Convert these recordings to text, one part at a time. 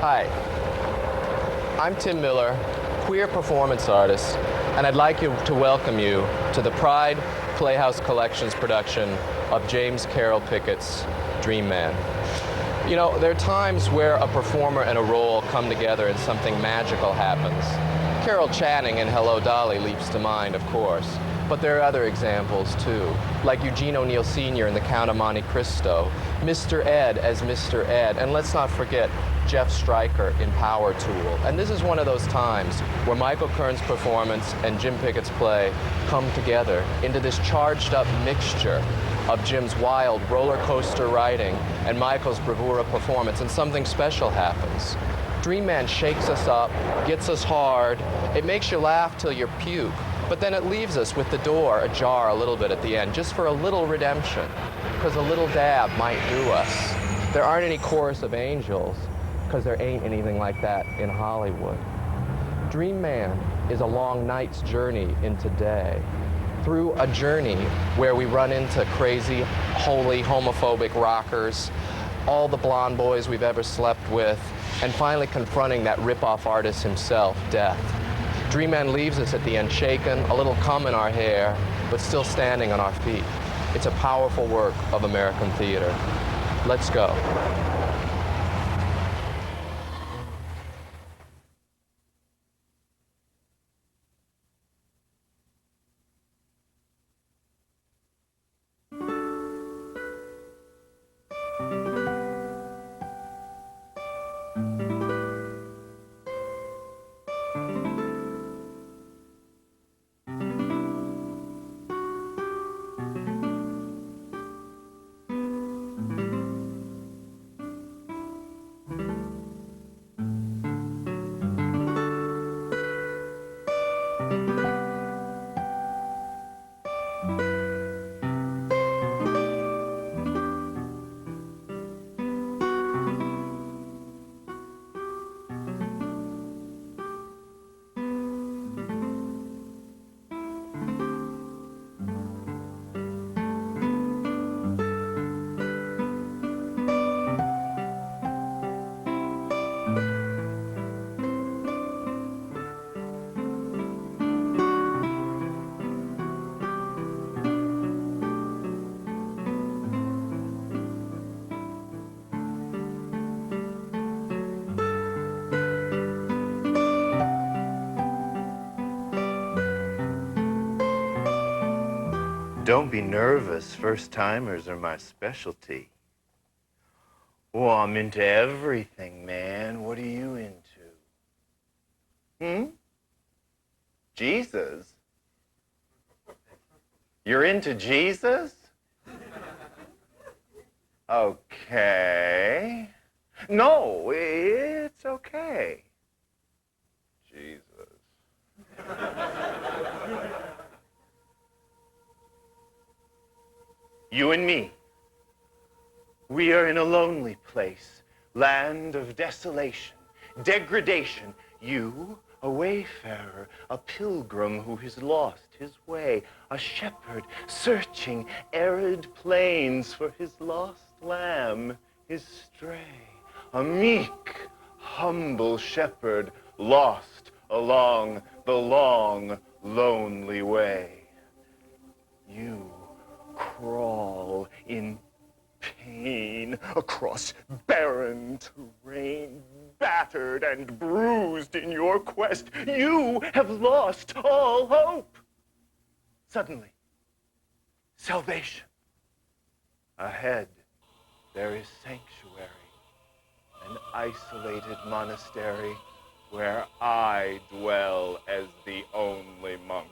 Hi, I'm Tim Miller, queer performance artist, and I'd like to welcome you to the Pride Playhouse Collections production of James Carroll Pickett's Dream Man. You know, there are times where a performer and a role come together and something magical happens. Carol Channing in Hello, Dolly leaps to mind, of course, but there are other examples too, like Eugene O'Neill Sr. in The Count of Monte Cristo, Mr. Ed as Mr. Ed, and let's not forget Jeff Stryker in Power Tool. And this is one of those times where Michael Kearns' performance and Jim Pickett's play come together into this charged up mixture of Jim's wild roller coaster writing and Michael's bravura performance, and something special happens. Dream Man shakes us up, gets us hard, it makes you laugh till you puke, but then it leaves us with the door ajar a little bit at the end, just for a little redemption, because a little dab might do us. There aren't any chorus of angels, because there ain't anything like that in Hollywood. Dream Man is a long night's journey into day, through a journey where we run into crazy, holy, homophobic rockers, all the blonde boys we've ever slept with, and finally confronting that rip-off artist himself, Death. Dream Man leaves us at the end shaken, a little cum in our hair, but still standing on our feet. It's a powerful work of American theater. Let's go. Don't be nervous. First-timers are my specialty. Oh, I'm into everything, man. What are you into? Jesus? You're into Jesus? Okay. No, it's okay. Jesus. You and me, we are in a lonely place, land of desolation, degradation. You, a wayfarer, a pilgrim who has lost his way, a shepherd searching arid plains for his lost lamb, his stray, a meek, humble shepherd lost along the long, lonely way. You crawl in pain across barren terrain, battered and bruised in your quest. You have lost all hope. Suddenly, salvation. Ahead, there is sanctuary, an isolated monastery where I dwell as the only monk.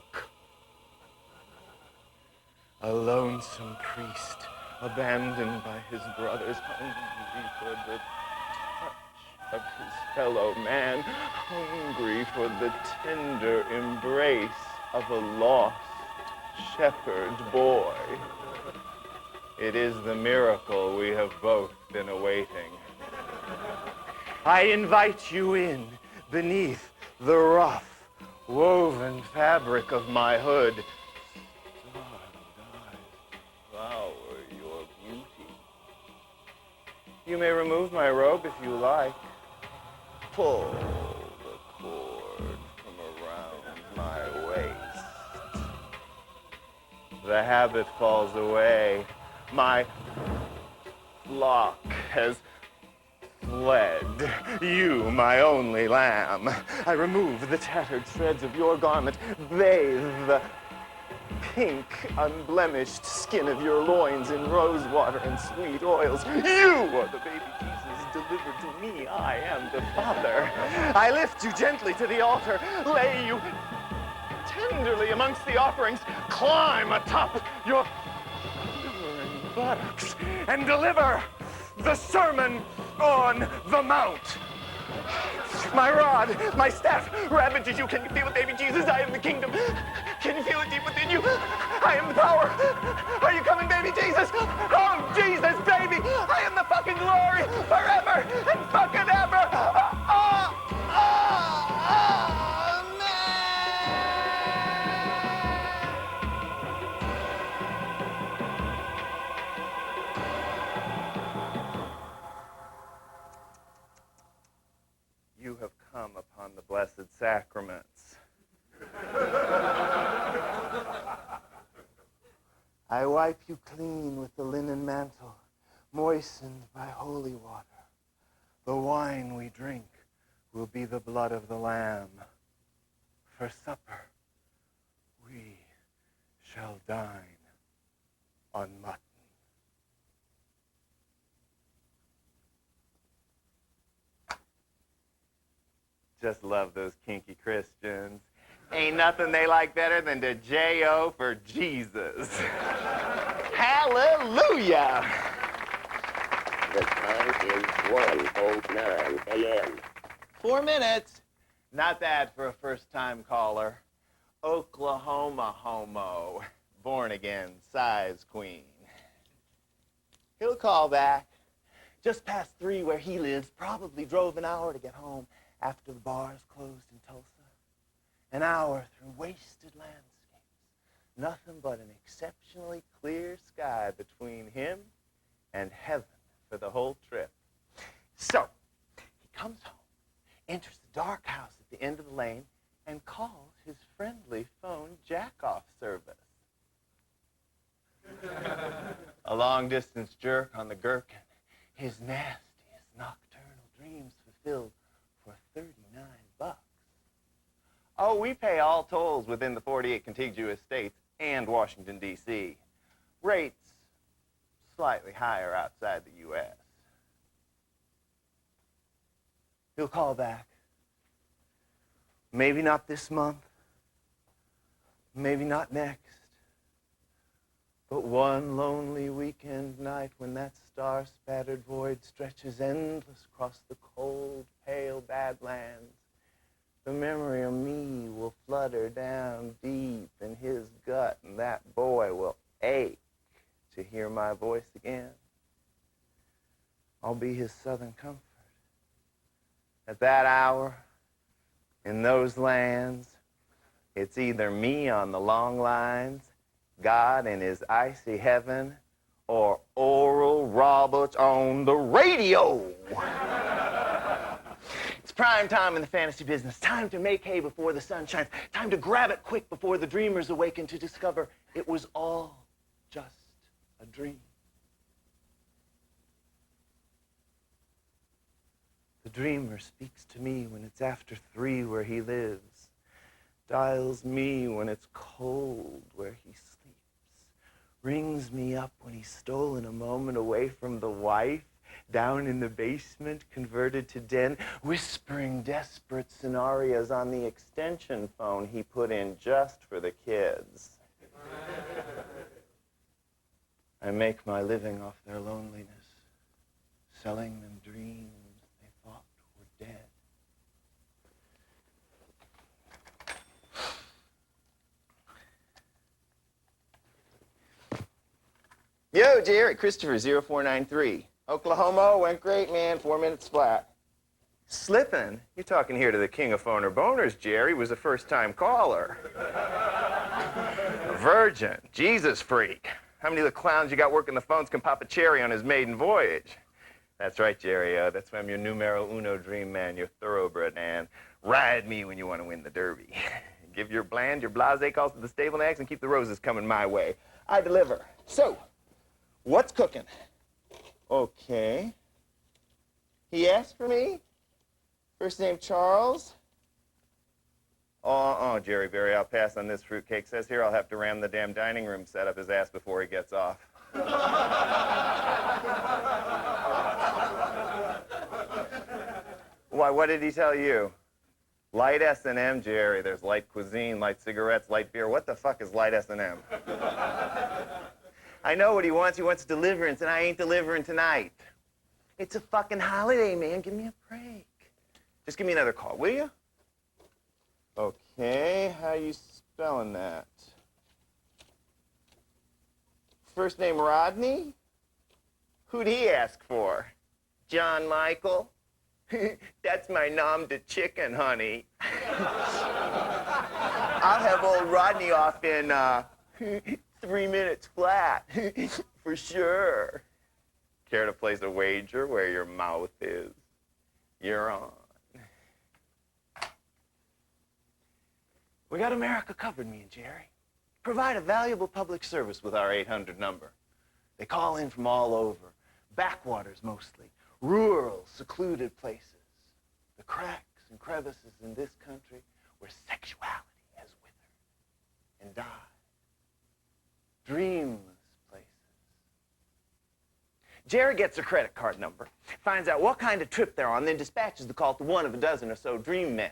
A lonesome priest, abandoned by his brothers, hungry for the touch of his fellow man, hungry for the tender embrace of a lost shepherd boy. It is the miracle we have both been awaiting. I invite you in beneath the rough, woven fabric of my hood. Flower your beauty. You may remove my robe if you like. pull the cord from around my waist. The habit falls away. My flock has fled. You, my only lamb. I remove the tattered shreds of your garment, bathe the pink, unblemished skin of your loins in rose water and sweet oils. You are the baby Jesus delivered to me. I am the Father. I lift you gently to the altar, lay you tenderly amongst the offerings, climb atop your quivering buttocks, and deliver the Sermon on the Mount. My rod, my staff ravages you. Can you feel it, baby Jesus? I am the kingdom. Can you feel it deep within you? I am the power. Are you coming, baby Jesus? Oh, Jesus, baby. I am the fucking glory forever and fucking ever. You have come upon the blessed sacraments. I wipe you clean with the linen mantle, moistened by holy water. The wine we drink will be the blood of the Lamb. For supper, we shall dine on mutton. Just love those kinky Christians. Ain't nothing they like better than to J.O. for Jesus. Hallelujah! The time is 1:09 a.m. 4 minutes. Not bad for a first-time caller. Oklahoma homo. Born again, size queen. He'll call back. Just past 3 where he lives. Probably drove an hour to get home after the bars closed in Tulsa. An hour through wasted landscapes. Nothing but an exceptionally clear sky between him and heaven for the whole trip. So, he comes home, enters the dark house at the end of the lane, and calls his friendly phone jack-off service. A long-distance jerk on the gherkin, his nastiest nocturnal dreams fulfilled for $39. Oh, we pay all tolls within the 48 contiguous states and Washington, D.C. Rates slightly higher outside the U.S. He'll call back. Maybe not this month. Maybe not next. But one lonely weekend night when that star-spattered void stretches endless across the cold, pale Badlands, the memory of me will flutter down deep in his gut, and that boy will ache to hear my voice again. I'll be his southern comfort. At that hour, in those lands, it's either me on the long lines, God in his icy heaven, or Oral Roberts on the radio. It's prime time in the fantasy business. Time to make hay before the sun shines. Time to grab it quick before the dreamers awaken to discover it was all just a dream. The dreamer speaks to me when it's after 3 where he lives, dials me when it's cold where he sleeps, rings me up when he's stolen a moment away from the wife, down in the basement, converted to den, whispering desperate scenarios on the extension phone he put in just for the kids. I make my living off their loneliness, selling them dreams they thought were dead. Yo, Jerry, Christopher, 0493. Oklahoma, went great, man, 4 minutes flat. Slippin'? You're talking here to the king of phoner boners, Jerry, was a first-time caller. A virgin, Jesus freak. How many of the clowns you got working the phones can pop a cherry on his maiden voyage? That's right, Jerry. That's why I'm your numero uno dream man, your thoroughbred, and ride me when you want to win the Derby. Give your bland, your blasé calls to the stable nags and keep the roses coming my way. I deliver. So, what's cooking? Okay. He asked for me? First name Charles? Jerry Berry, I'll pass on this fruitcake. Says here I'll have to ram the damn dining room set up his ass before he gets off. Why, what did he tell you? Light S&M, Jerry. There's light cuisine, light cigarettes, light beer. What the fuck is light S&M? I know what he wants. He wants deliverance, and I ain't delivering tonight. It's a fucking holiday, man. Give me a break. Just give me another call, will you? Okay, how you spelling that? First name Rodney? Who'd he ask for? John Michael? That's my nom de chicken, honey. I'll have old Rodney off in 3 minutes flat, for sure. Care to place a wager where your mouth is? You're on. We got America covered, me and Jerry. Provide a valuable public service with our 800 number. They call in from all over, backwaters mostly, rural, secluded places, the cracks and crevices in this country where sexuality has withered and died. Dreamless places. Jerry gets a credit card number, finds out what kind of trip they're on, then dispatches the call to one of a dozen or so dream men.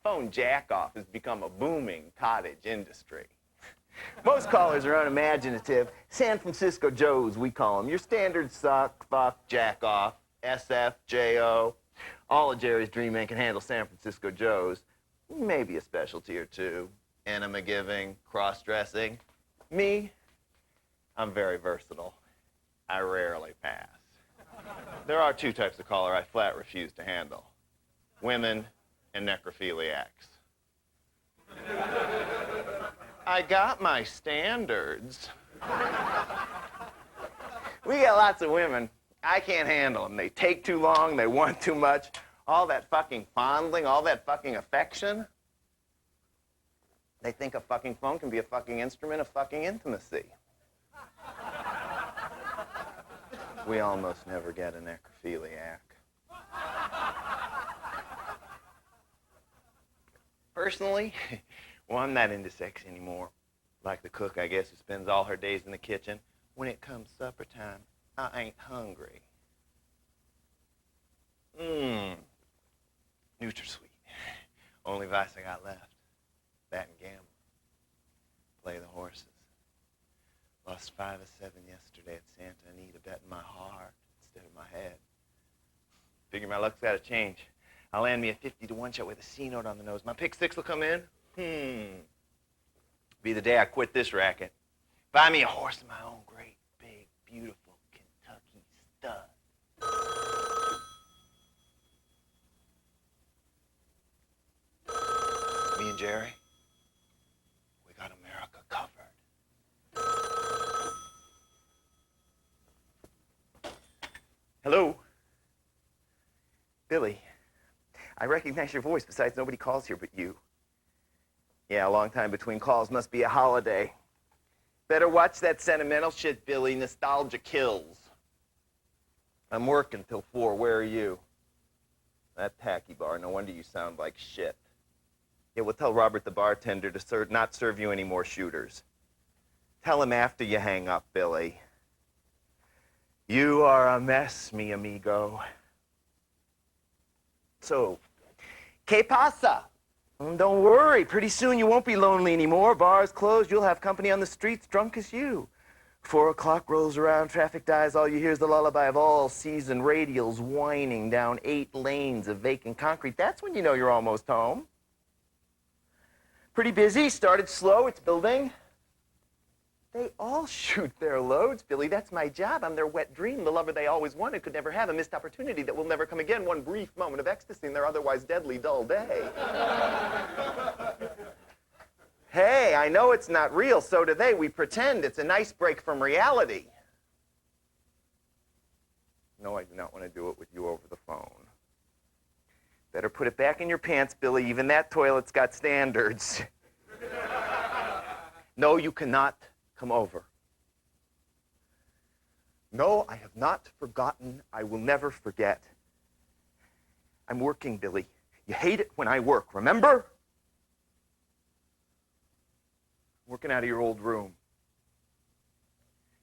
Phone jack-off has become a booming cottage industry. Most callers are unimaginative. San Francisco Joes, we call them. Your standard suck, fuck, jack-off, SF, J-O. All of Jerry's dream men can handle San Francisco Joes. Maybe a specialty or two. Enema-giving, cross-dressing. Me, I'm very versatile. I rarely pass. There are two types of caller I flat refuse to handle. Women and necrophiliacs. I got my standards. We got lots of women. I can't handle them. They take too long, they want too much. All that fucking fondling, all that fucking affection. They think a fucking phone can be a fucking instrument of fucking intimacy. We almost never get a necrophiliac. Personally, well, I'm not into sex anymore. Like the cook, I guess, who spends all her days in the kitchen. When it comes supper time, I ain't hungry. NutraSweet. Only vice I got left. That and gambling. Play the horses. Lost 5 of 7 yesterday at Santa Anita, betting my heart instead of my head. Figure my luck's got to change. I'll land me a 50-to-1 shot with a C note on the nose. My pick 6 will come in. Be the day I quit this racket. Buy me a horse of my own, great, big, beautiful Kentucky stud. Me and Jerry, we got America covered. Hello? Billy. I recognize your voice. Besides, nobody calls here but you. Yeah, a long time between calls must be a holiday. Better watch that sentimental shit, Billy. Nostalgia kills. I'm working till 4. Where are you? That tacky bar. No wonder you sound like shit. Yeah, well, tell Robert the bartender to not serve you any more shooters. Tell him after you hang up, Billy. You are a mess, mi amigo. So, ¿qué pasa? Don't worry. Pretty soon you won't be lonely anymore. Bars closed. You'll have company on the streets drunk as you. 4 o'clock rolls around. Traffic dies. All you hear is the lullaby of all-season radials whining down 8 lanes of vacant concrete. That's when you know you're almost home. Pretty busy. Started slow. It's building. They all shoot their loads, Billy. That's my job. I'm their wet dream, the lover they always wanted, could never have, a missed opportunity that will never come again, one brief moment of ecstasy in their otherwise deadly dull day. Hey, I know it's not real, so do they. We pretend it's a nice break from reality. No, I do not want to do it with you over the phone. Better put it back in your pants, Billy. Even that toilet's got standards. No, you cannot come over. No, I have not forgotten. I will never forget. I'm working, Billy. You hate it when I work, remember? Working out of your old room.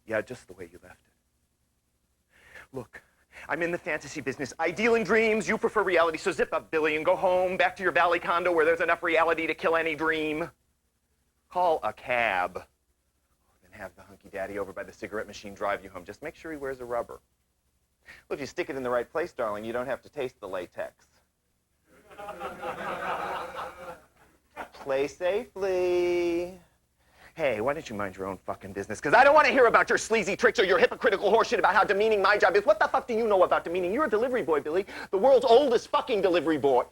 Yeah, just the way you left it. Look, I'm in the fantasy business. I deal in dreams. You prefer reality, so zip up, Billy, and go home, back to your valley condo where there's enough reality to kill any dream. Call a cab. Then have the hunky daddy over by the cigarette machine drive you home. Just make sure he wears a rubber. Well, if you stick it in the right place, darling, you don't have to taste the latex. Play safely. Hey, why don't you mind your own fucking business? Because I don't want to hear about your sleazy tricks or your hypocritical horseshit about how demeaning my job is. What the fuck do you know about demeaning? You're a delivery boy, Billy. The world's oldest fucking delivery boy.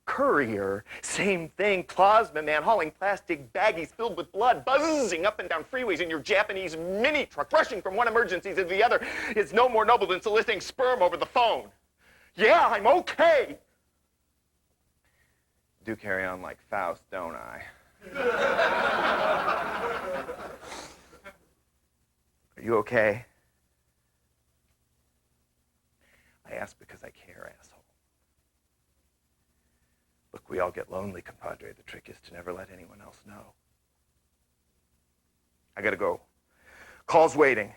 Courier, same thing. Plasma man hauling plastic baggies filled with blood, buzzing up and down freeways in your Japanese mini truck, rushing from one emergency to the other. It's no more noble than soliciting sperm over the phone. Yeah, I'm okay. Do carry on like Faust, don't I? Are you okay? I ask because I care, asshole. Look, we all get lonely, compadre. The trick is to never let anyone else know. I gotta go. Call's waiting.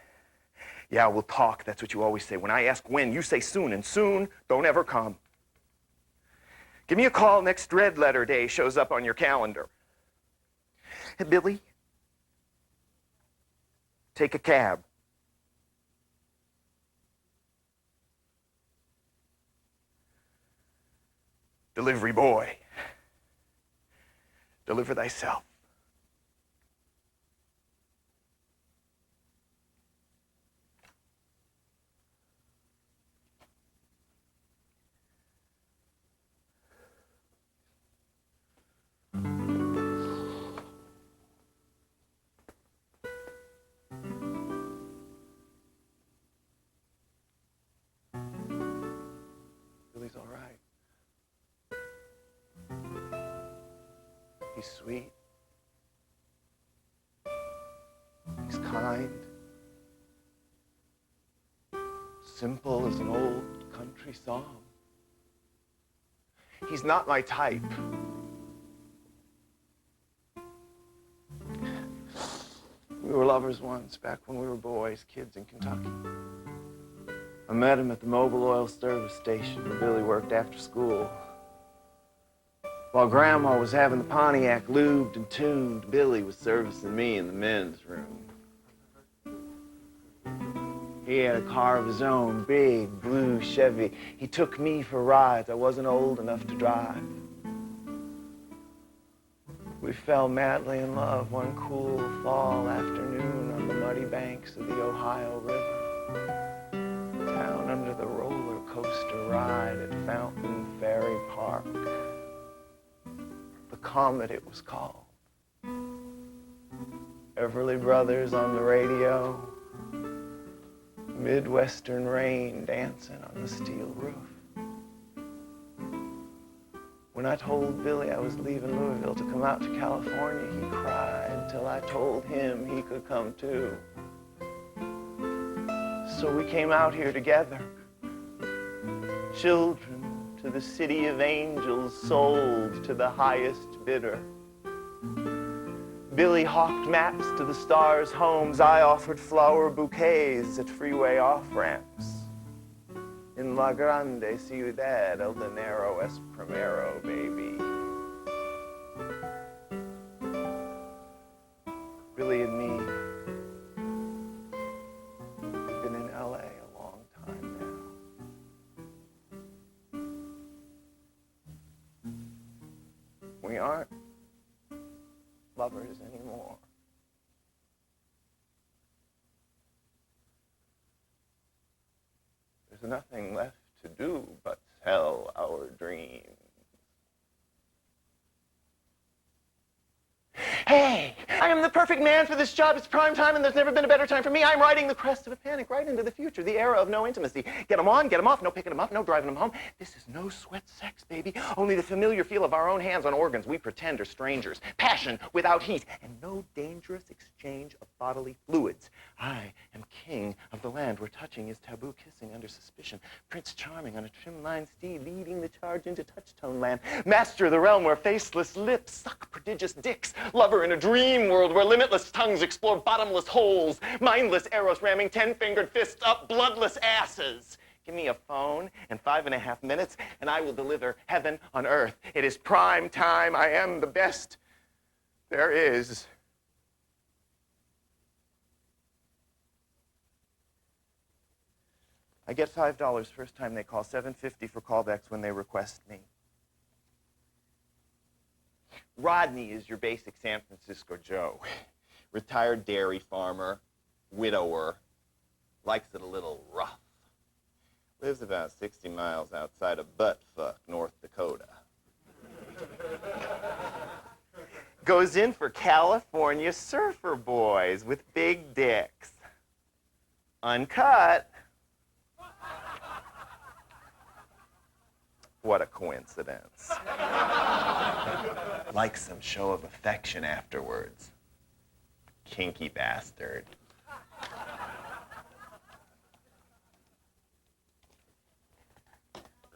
Yeah, we'll talk. That's what you always say. When I ask when, you say soon, and soon don't ever come. Give me a call next red letter day shows up on your calendar. Hey, Billy, take a cab. Delivery boy, deliver thyself. Billy's all right. He's sweet. He's kind. Simple as an old country song. He's not my type. We were lovers once, back when we were boys, kids in Kentucky. I met him at the Mobile Oil Service Station where Billy worked after school. While Grandma was having the Pontiac lubed and tuned, Billy was servicing me in the men's room. He had a car of his own, big blue Chevy. He took me for rides. I wasn't old enough to drive. We fell madly in love one cool fall afternoon on the muddy banks of the Ohio River, down under the roller coaster ride at Fountain Ferry Park. The Comet, it was called. Everly Brothers on the radio, Midwestern rain dancing on the steel roof. When I told Billy I was leaving Louisville to come out to California, he cried till I told him he could come too. So we came out here together, children to the city of angels, sold to the highest bidder. Billy hawked maps to the stars' homes. I offered flower bouquets at freeway off-ramps. In La Grande Ciudad, El Dinero es Primero, baby. Billy and me, we've been in LA a long time now. We aren't lovers anymore. There's nothing left to do but sell our dreams. Hey, I am the perfect perfect man for this job. It's prime time, and there's never been a better time for me. I'm riding the crest of a panic right into the future, the era of no intimacy. Get them on, get them off, no picking them up, no driving them home. This is no sweat sex, baby. Only the familiar feel of our own hands on organs we pretend are strangers. Passion without heat, and no dangerous exchange of bodily fluids. I am king of the land where touching is taboo, kissing under suspicion. Prince Charming on a trim-line steed, leading the charge into touch-tone land. Master of the realm where faceless lips suck prodigious dicks. Lover in a dream world where limitless tongues explore bottomless holes. Mindless arrows ramming 10-fingered fists up bloodless asses. Give me a phone and 5.5 minutes, and I will deliver heaven on earth. It is prime time. I am the best there is. I get $5 first time they call, $7.50 for callbacks when they request me. Rodney is your basic San Francisco Joe. Retired dairy farmer, widower, likes it a little rough. Lives about 60 miles outside of Buttfuck, North Dakota. Goes in for California surfer boys with big dicks. Uncut. What a coincidence. Like some show of affection afterwards. Kinky bastard.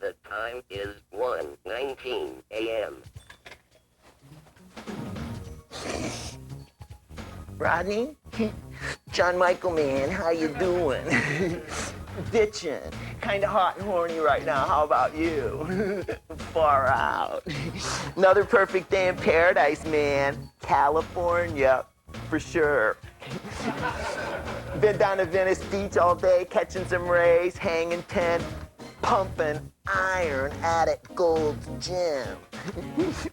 The time is 1:19 a.m. Rodney? John Michael, man, how you doing? Bitchin'. Kinda hot and horny right now. How about you? Far out. Another perfect day in paradise, man. California, for sure. Been down to Venice Beach all day, catching some rays, hanging tent, pumping iron at Gold's Gym.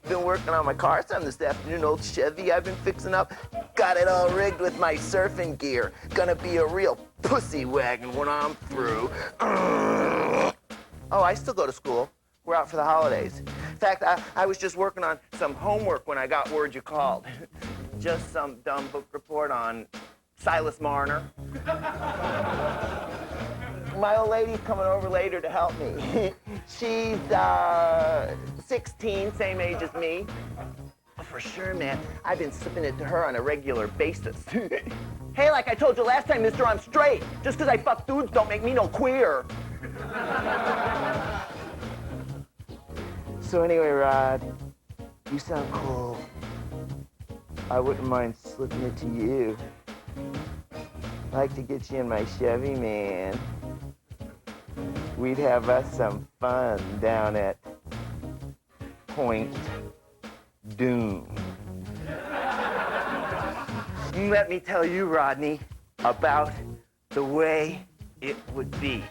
Been working on my car some this afternoon, old Chevy I've been fixing up. Got it all rigged with my surfing gear. Gonna be a real pussy wagon when I'm through. Oh, I still go to school. We're out for the holidays. In fact, I was just working on some homework when I got word you called. Just some dumb book report on Silas Marner. My old lady's coming over later to help me. She's 16, same age as me. For sure, man. I've been slipping it to her on a regular basis. Hey, like I told you last time, mister, I'm straight. Just because I fuck dudes don't make me no queer. So anyway, Rod, you sound cool. I wouldn't mind slipping it to you. I'd like to get you in my Chevy, man. We'd have us some fun down at Point Doom. Let me tell you, Rodney, about the way it would be.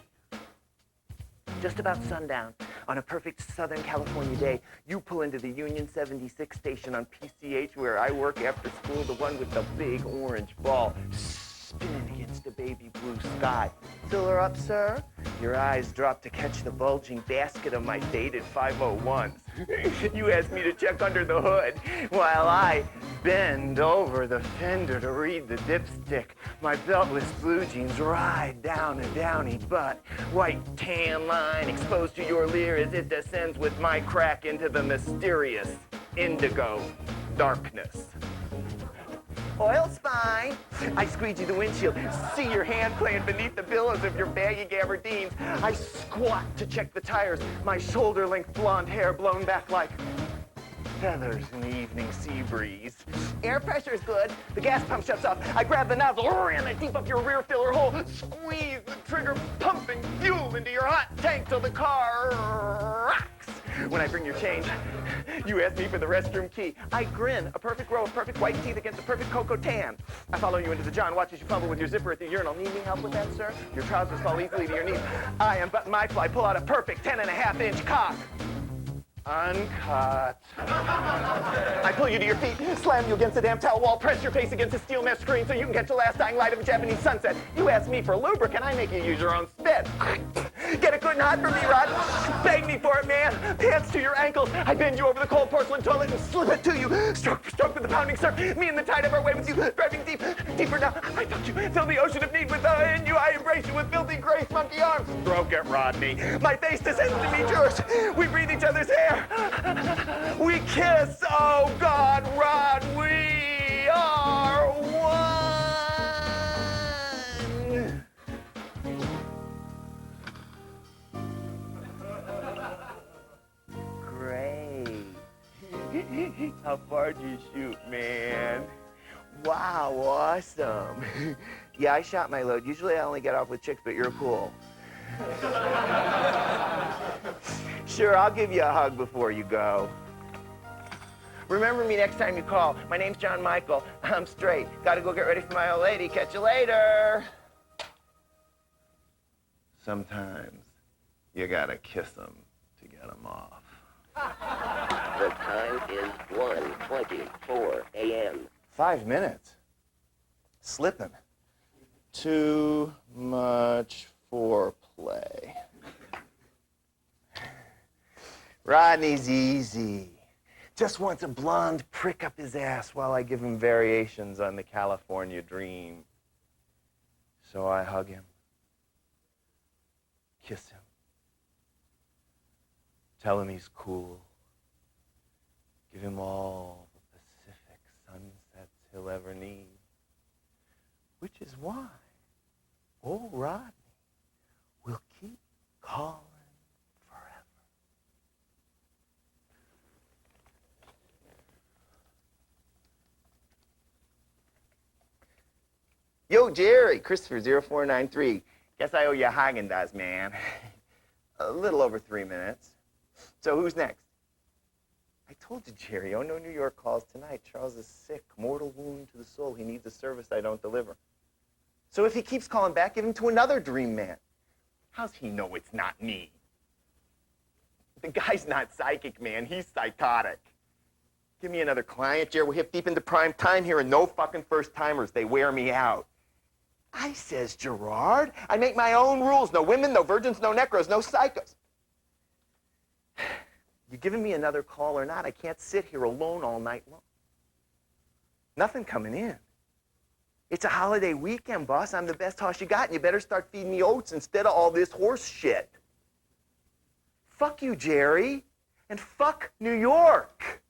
Just about sundown, on a perfect Southern California day, you pull into the Union 76 station on PCH where I work after school, the one with the big orange ball spinning against the baby blue sky. Fill her up, sir? Your eyes drop to catch the bulging basket of my faded 501s. You ask me to check under the hood while I bend over the fender to read the dipstick. My beltless blue jeans ride down a downy butt. White tan line exposed to your leer as it descends with my crack into the mysterious indigo darkness. Oil's fine. I squeegee the windshield, see your hand playing beneath the billows of your baggy gabardines. I squat to check the tires, my shoulder-length blonde hair blown back like feathers in the evening sea breeze. Air pressure is good. The gas pump shuts off. I grab the nozzle, ram it deep up your rear filler hole, squeeze the trigger, pumping fuel into your hot tank till the car rocks. When I bring your change, you ask me for the restroom key. I grin, a perfect row of perfect white teeth against a perfect cocoa tan. I follow you into the John, watch as you fumble with your zipper at the urinal. Need any help with that, sir? Your trousers fall easily to your knees. I unbutton my fly, pull out a perfect 10.5-inch cock. Uncut. I pull you to your feet, slam you against the damn towel wall, press your face against the steel mesh screen so you can catch the last dying light of a Japanese sunset. You ask me for lubricant, I make you use your own spit. Get it good and hot for me, Rod. Beg me for it, man. Pants to your ankles. I bend you over the cold porcelain toilet and slip it to you. Stroke for stroke with the pounding surf. Me and the tide of our way with you. Driving deep, deeper now. I touch you. Fill the ocean of need with in you. I embrace you with filthy grace, monkey arms. Stroke it, Rodney. My face descends to meet yours. We breathe each other's air. We kiss. Oh, God, Rod, we are one. Great. How far did you shoot, man? Wow, awesome. Yeah, I shot my load. Usually I only get off with chicks, but you're cool. Sure, I'll give you a hug before you go. Remember me next time you call. My name's John Michael. I'm straight. Gotta go get ready for my old lady. Catch you later. Sometimes you gotta kiss them to get them off. The time is 1:24 a.m. 5 minutes. Slipping. Too much foreplay. Rodney's easy. Just wants a blonde prick up his ass while I give him variations on the California dream. So I hug him, kiss him, tell him he's cool, give him all the Pacific sunsets he'll ever need. Which is why old Rodney will keep calling forever. Yo, Jerry, Christopher 0493. Guess I owe you a Haagen-Dazs, man. A little over 3 minutes. So who's next? I told you, Jerry. Oh, no New York calls tonight. Charles is sick. Mortal wound to the soul. He needs a service I don't deliver. So if he keeps calling back, give him to another dream man. How's he know it's not me? The guy's not psychic, man. He's psychotic. Give me another client, Jerry. We're hip deep into prime time here and no fucking first-timers. They wear me out. I says, Gerard, I make my own rules. No women, no virgins, no necros, no psychos. You giving me another call or not? I can't sit here alone all night long. Nothing coming in. It's a holiday weekend, boss. I'm the best hoss you got, and you better start feeding me oats instead of all this horse shit. Fuck you, Jerry, and fuck New York.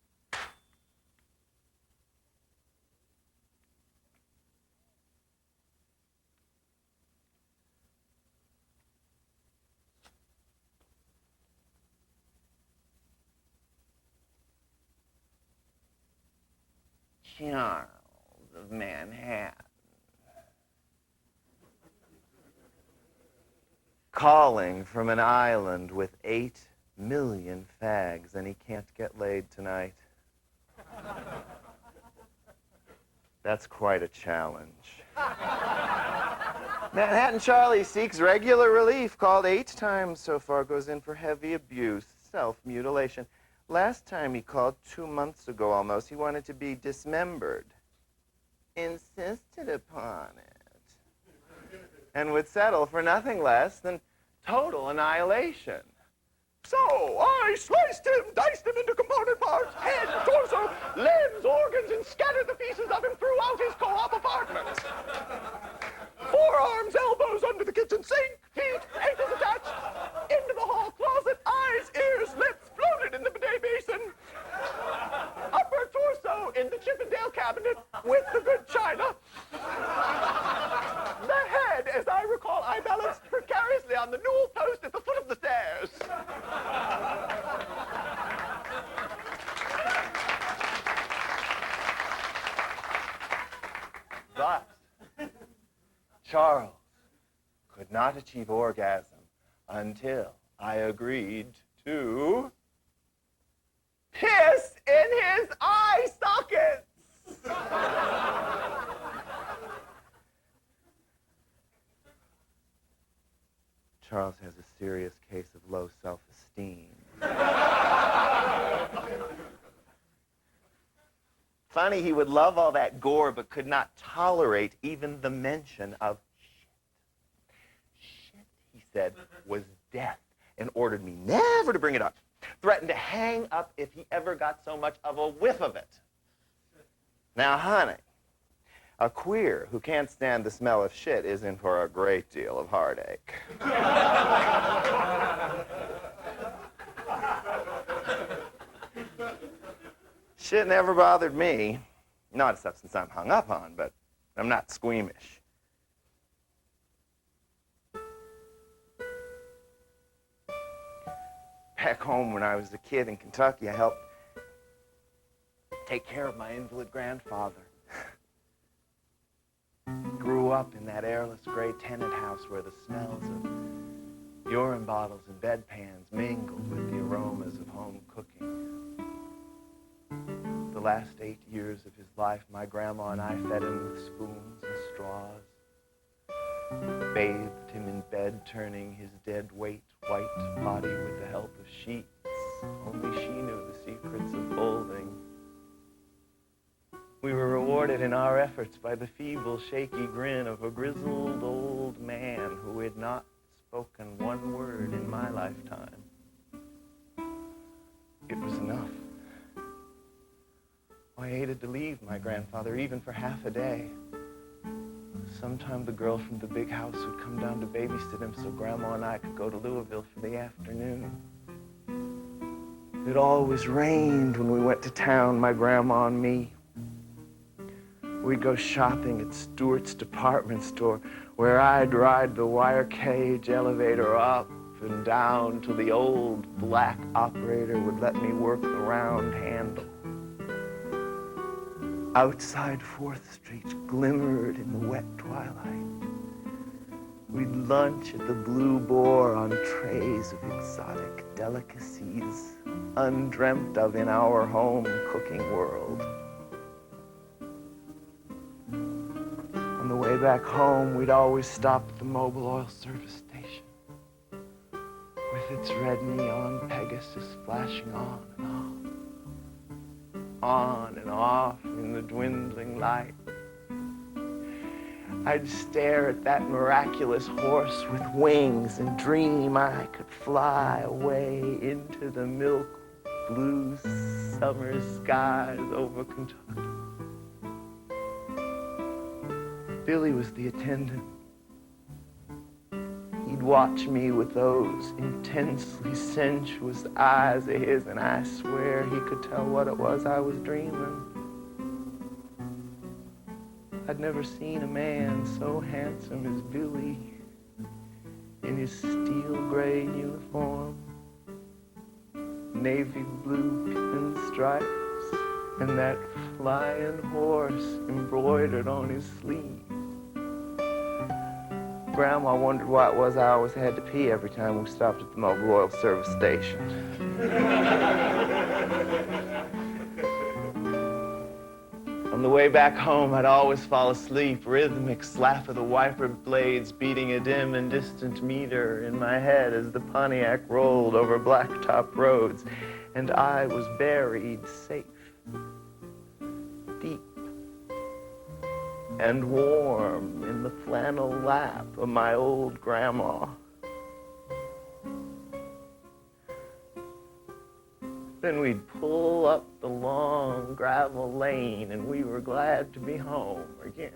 Charles of Manhattan. Calling from an island with 8 million fags, and he can't get laid tonight. That's quite a challenge. Manhattan Charlie seeks regular relief, called 8 times so far, goes in for heavy abuse, self-mutilation. Last time he called 2 months ago almost, he wanted to be dismembered. Insisted upon it. And would settle for nothing less than total annihilation. So I sliced him, diced him into component parts, head, torso, limbs, organs, and scattered the pieces of him throughout his co-op apartment. Forearms, elbows under the kitchen sink, feet, ankles attached, into the hall closet, eyes, ears, lips floated in the bidet basin. Upper torso in the Chippendale cabinet with the good china. The head, as I recall, I balanced precariously on the newel post at the foot of the stairs. Thus, Charles could not achieve orgasm until I agreed to piss in his eye sockets. Charles has a serious case of low self-esteem. Funny, he would love all that gore, but could not tolerate even the mention of shit. Shit, he said, was death and ordered me never to bring it up. Threatened to hang up if he ever got so much of a whiff of it. Now, honey, a queer who can't stand the smell of shit is in for a great deal of heartache. Shit never bothered me. Not a substance I'm hung up on, but I'm not squeamish. Back home when I was a kid in Kentucky, I helped take care of my invalid grandfather. Grew up in that airless gray tenant house where the smells of urine bottles and bedpans mingled with the aromas of home cooking. The last 8 years of his life, my grandma and I fed him with spoons and straws, bathed him in bed, turning his dead weight white body with the help of sheets. Only she knew the secrets of folding. We were rewarded in our efforts by the feeble, shaky grin of a grizzled old man who had not spoken one word in my lifetime. It was enough. I hated to leave my grandfather, even for half a day. Sometime the girl from the big house would come down to babysit him so Grandma and I could go to Louisville for the afternoon. It always rained when we went to town, my grandma and me. We'd go shopping at Stewart's department store, where I'd ride the wire cage elevator up and down till the old black operator would let me work the round handle. Outside 4th Street glimmered in the wet twilight. We'd lunch at the Blue Boar on trays of exotic delicacies, undreamt of in our home cooking world. On the way back home, we'd always stop at the Mobil Oil service station, with its red neon Pegasus flashing on and off in the dwindling light. I'd stare at that miraculous horse with wings and dream I could fly away into the milk blue summer skies over Kentucky. Billy was the attendant. He'd watch me with those intensely sensuous eyes of his, and I swear he could tell what it was I was dreaming. I'd never seen a man so handsome as Billy in his steel gray uniform, navy blue pinstripes, and that flying horse embroidered on his sleeve. Grandma wondered why it was I always had to pee every time we stopped at the Mobil Oil service station. On the way back home, I'd always fall asleep, rhythmic slap of the wiper blades beating a dim and distant meter in my head as the Pontiac rolled over blacktop roads, and I was buried safe, deep, and warm in the flannel lap of my old grandma. Then we'd pull up the long gravel lane and we were glad to be home again.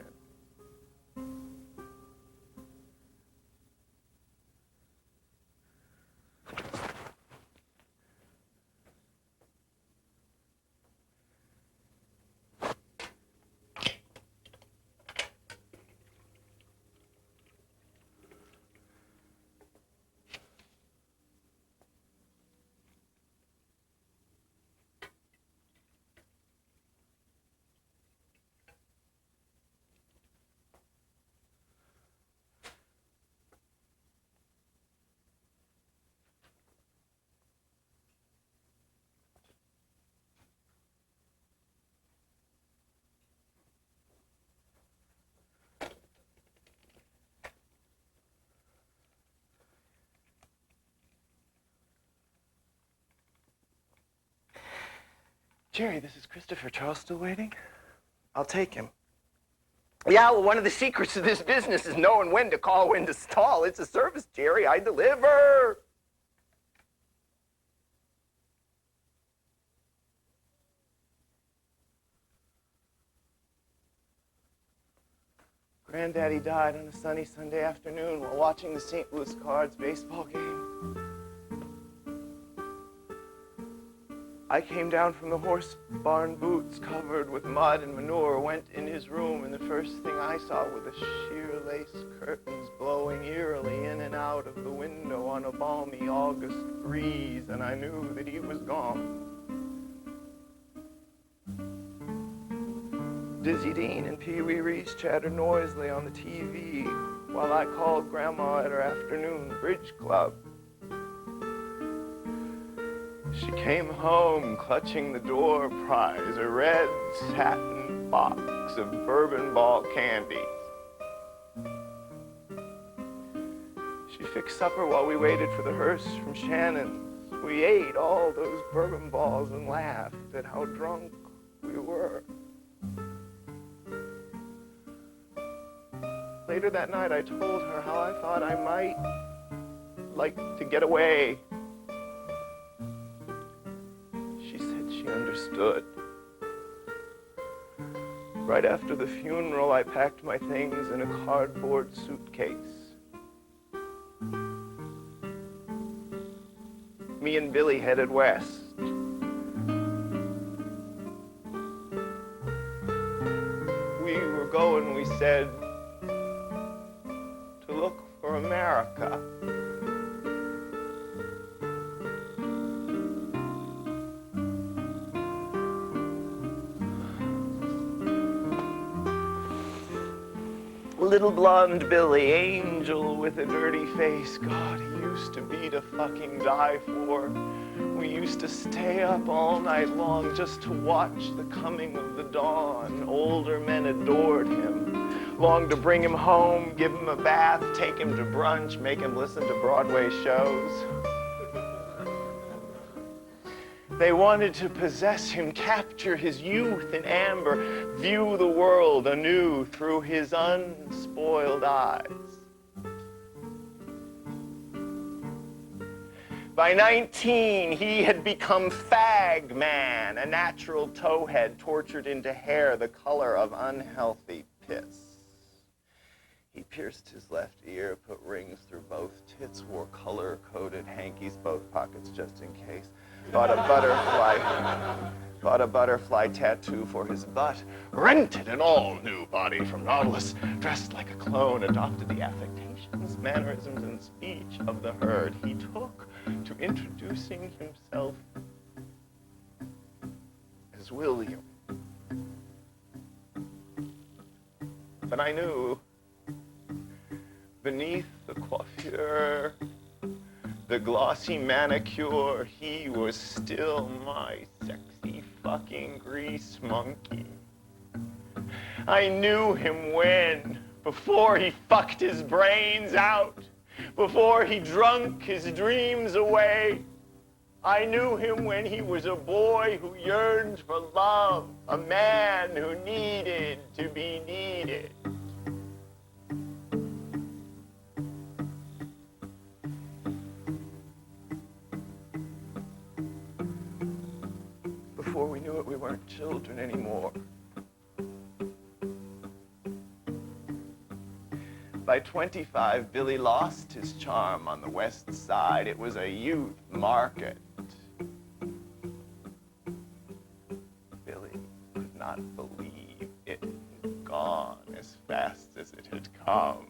Jerry, this is Christopher. Charles still waiting? I'll take him. Yeah, well, one of the secrets of this business is knowing when to call, when to stall. It's a service, Jerry. I deliver. Granddaddy died on a sunny Sunday afternoon while watching the St. Louis Cards baseball game. I came down from the horse barn boots covered with mud and manure, went in his room, and the first thing I saw were the sheer lace curtains blowing eerily in and out of the window on a balmy August breeze, and I knew that he was gone. Dizzy Dean and Pee Wee Reese chattered noisily on the TV while I called Grandma at her afternoon bridge club. She came home clutching the door prize, a red satin box of bourbon ball candies. She fixed supper while we waited for the hearse from Shannon's. We ate all those bourbon balls and laughed at how drunk we were. Later that night, I told her how I thought I might like to get away. She said she understood. Right after the funeral, I packed my things in a cardboard suitcase. Me and Billy headed west. We were going, we said, to look for America. Little blonde Billy, angel with a dirty face. God, he used to be to fucking die for. We used to stay up all night long just to watch the coming of the dawn. Older men adored him, longed to bring him home, give him a bath, take him to brunch, make him listen to Broadway shows. They wanted to possess him, capture his youth in amber, view the world anew through his unspoiled eyes. By 19, he had become Fag Man, a natural towhead tortured into hair the color of unhealthy piss. He pierced his left ear, put rings through both tits, wore color-coded hankies, both pockets just in case. Bought a butterfly tattoo for his butt, rented an all-new body from Nautilus, dressed like a clone, adopted the affectations, mannerisms, and speech of the herd. He took to introducing himself as William. But I knew beneath the coiffure, the glossy manicure, he was still my sexy fucking grease monkey. I knew him when, before he fucked his brains out, before he drunk his dreams away. I knew him when he was a boy who yearned for love, a man who needed to be needed. Before we knew it, we weren't children anymore. By 25, Billy lost his charm on the west side. It was a youth market. Billy could not believe it had gone as fast as it had come.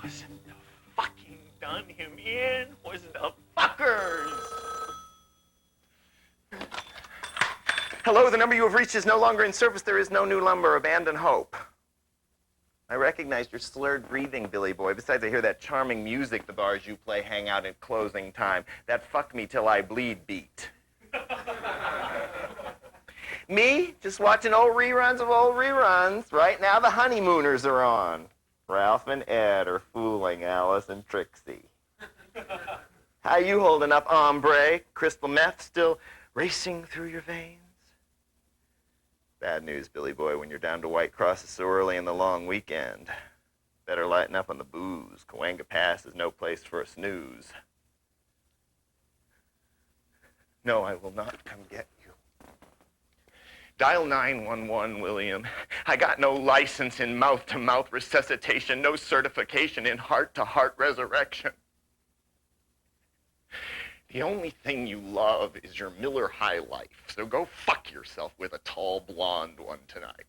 Wasn't the fucking done him in? Was the fuckers? Hello, the number you have reached is no longer in service. There is no new lumber. Abandon hope. I recognized your slurred breathing, Billy boy. Besides, I hear that charming music the bars you play hang out at closing time. That fuck me till I bleed beat. Me? Just watching old reruns of old reruns. Right now the honeymooners are on. Ralph and Ed are fooling Alice and Trixie. How you holding up, hombre? Crystal meth still racing through your veins? Bad news, Billy boy, when you're down to White Crosses so early in the long weekend. Better lighten up on the booze. Cahuenga Pass is no place for a snooze. No, I will not come get you. Dial 911, William. I got no license in mouth-to-mouth resuscitation, no certification in heart-to-heart resurrection. The only thing you love is your Miller High Life, so go fuck yourself with a tall blonde one tonight.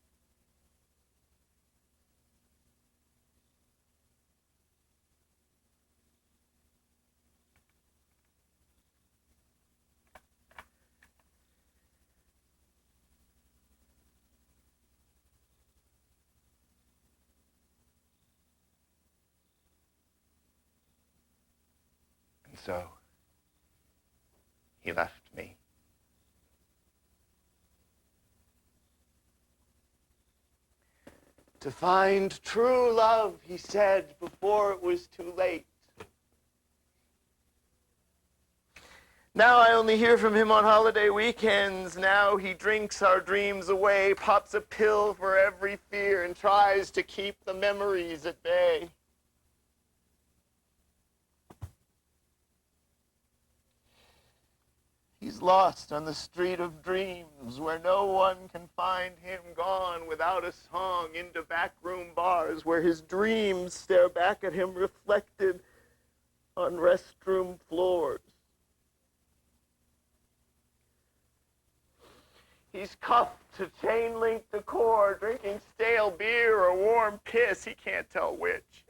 And so, he left me. To find true love, he said, before it was too late. Now I only hear from him on holiday weekends. Now he drinks our dreams away, pops a pill for every fear, and tries to keep the memories at bay. He's lost on the street of dreams where no one can find him, gone without a song into backroom bars where his dreams stare back at him reflected on restroom floors. He's cuffed to chain-link decor, drinking stale beer or warm piss, he can't tell which.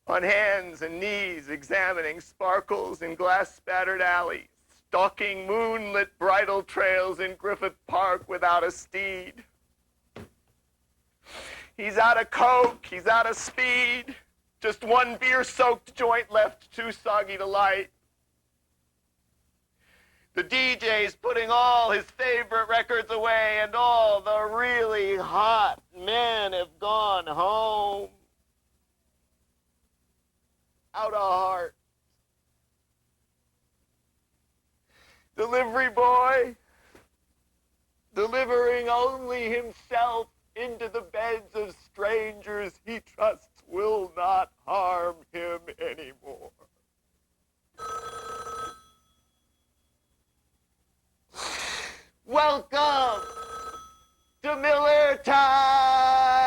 On hands and knees, examining sparkles in glass-spattered alleys, stalking moonlit bridle trails in Griffith Park without a steed. He's out of coke, he's out of speed, just one beer-soaked joint left too soggy to light. The DJ's putting all his favorite records away, and all the really hot men have gone home. Out of heart. Delivery boy, delivering only himself into the beds of strangers he trusts will not harm him anymore. Welcome to Miller time!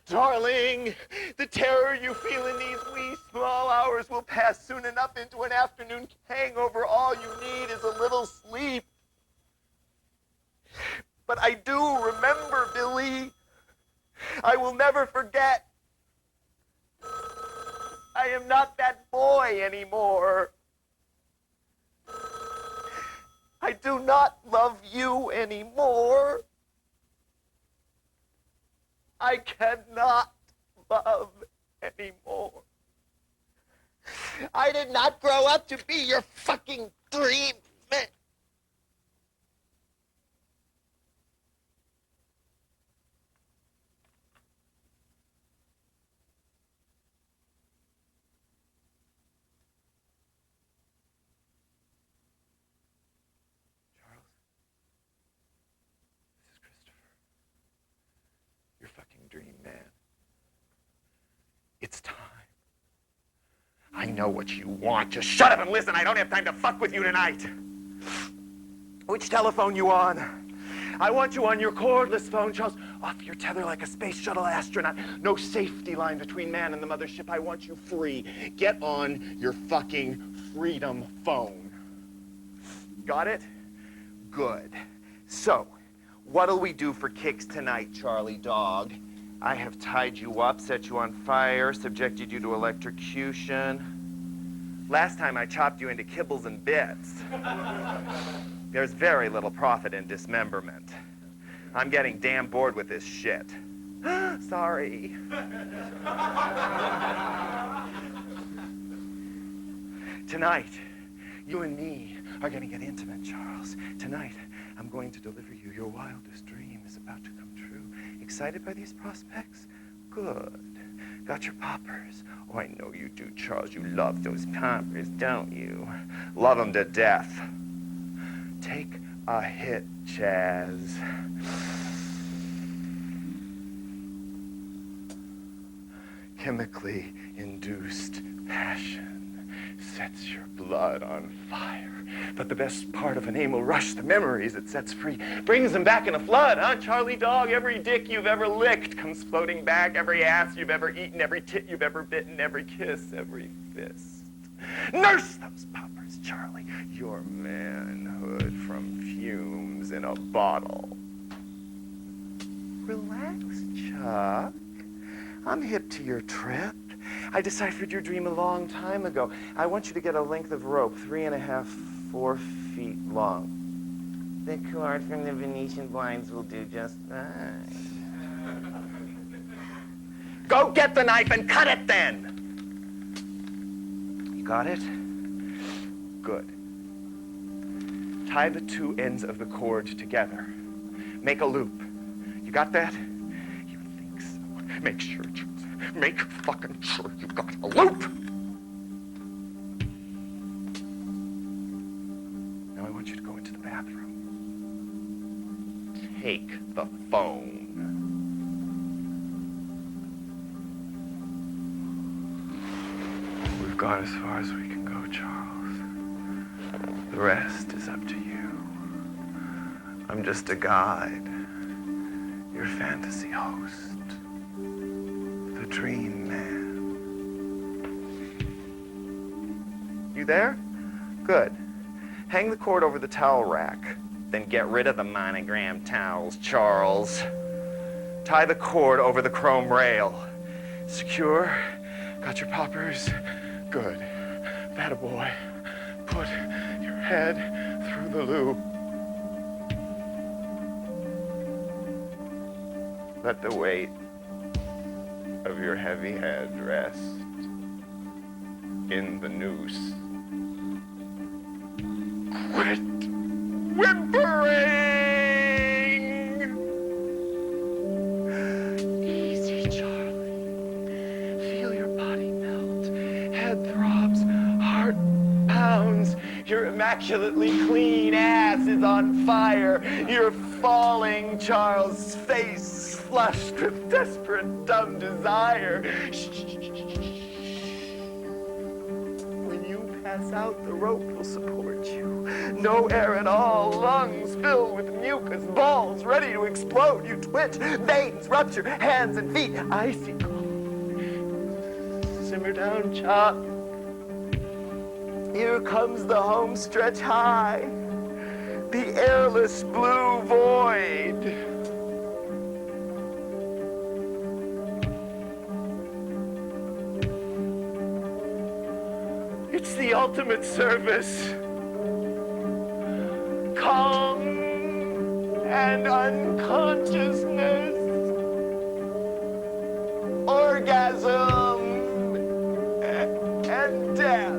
Darling, the terror you feel in these wee small hours will pass soon enough into an afternoon hangover. All you need is a little sleep. But I do remember, Billy. I will never forget. I am not that boy anymore. I do not love you anymore. I cannot love anymore. I did not grow up to be your fucking dream man. Charles, this is Christopher. Your fucking dream man. It's time. I know what you want. Just shut up and listen. I don't have time to fuck with you tonight. Which telephone you on? I want you on your cordless phone, Charles. Off your tether like a space shuttle astronaut. No safety line between man and the mothership. I want you free. Get on your fucking freedom phone. Got it? Good. So, what'll we do for kicks tonight, Charlie dog? I have tied you up, set you on fire, subjected you to electrocution. Last time I chopped you into kibbles and bits. There's very little profit in dismemberment. I'm getting damn bored with this shit. Sorry. Tonight, you and me are gonna get intimate, Charles. Tonight, I'm going to deliver you. Your wildest dream is about to come true. Excited by these prospects? Good. Got your poppers? Oh, I know you do, Charles. You love those poppers, don't you? Love them to death. Take a hit, Chaz. Chemically induced passion. sets your blood on fire. But the best part of an anal rush, the memories it sets free, brings them back in a flood, huh, Charlie dog? Every dick you've ever licked comes floating back, every ass you've ever eaten, every tit you've ever bitten, every kiss, every fist. Nurse those poppers, Charlie. Your manhood from fumes in a bottle. Relax, Chuck. I'm hip to your trip. I deciphered your dream a long time ago. I want you to get a length of rope, 3.5, 4 feet long. The cord from the Venetian blinds will do just fine. Go get the knife and cut it then! You got it? Good. Tie the two ends of the cord together. Make a loop. You got that? You think so. Make sure, Charles. Make fucking sure you got a loop! Now I want you to go into the bathroom. Take the phone. We've gone as far as we can go, Charles. The rest is up to you. I'm just a guide. Your fantasy host. The dream man. You there? Good. Hang the cord over the towel rack. Then get rid of the monogram towels, Charles. Tie the cord over the chrome rail. Secure? Got your poppers? Good. That a boy. Put your head through the loop. Let the weight of your heavy head rest in the noose. Quit whimpering! Easy, Charlie. Feel your body melt. Head throbs, heart pounds. Your immaculately clean ass is on fire. You're falling, Charles. Face flushed with desperate, dumb desire. When you pass out, the rope will support you. No air at all, lungs filled with mucus, balls ready to explode. You twitch, veins rupture, hands and feet icy cold. Simmer down, Chop. Here comes the home stretch high, the airless blue void. It's the ultimate service. Calm and unconsciousness. Orgasm and death.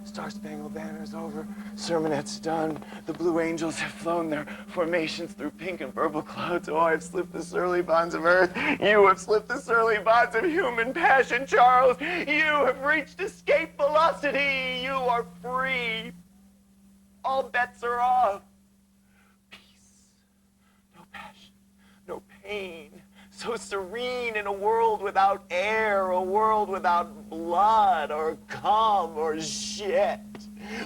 Star-Spangled Banner's over, sermonette's done, the Blue Angels have flown their formations through pink and purple clouds. Oh, I've slipped the surly bonds of earth. You have slipped the surly bonds of human passion, Charles. You have reached escape velocity. You are free. All bets are off. Peace, no passion, no pain. So serene in a world without air, a world without blood or cum or shit.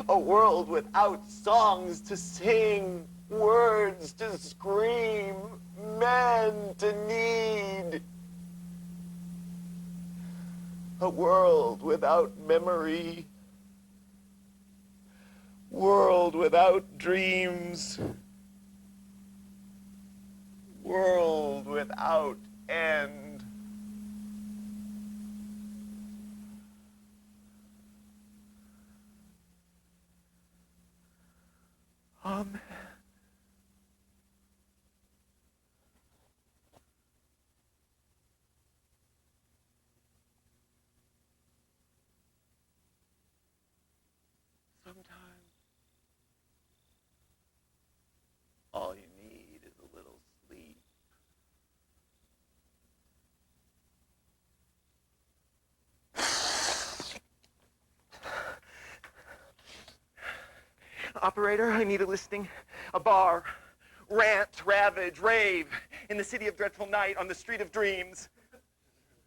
A world without songs to sing, words to scream, men to need. A world without memory. World without dreams. World without end. Amen. Sometimes all you Operator, I need a listing. A bar. Rant, ravage, rave. In the city of dreadful night, on the street of dreams.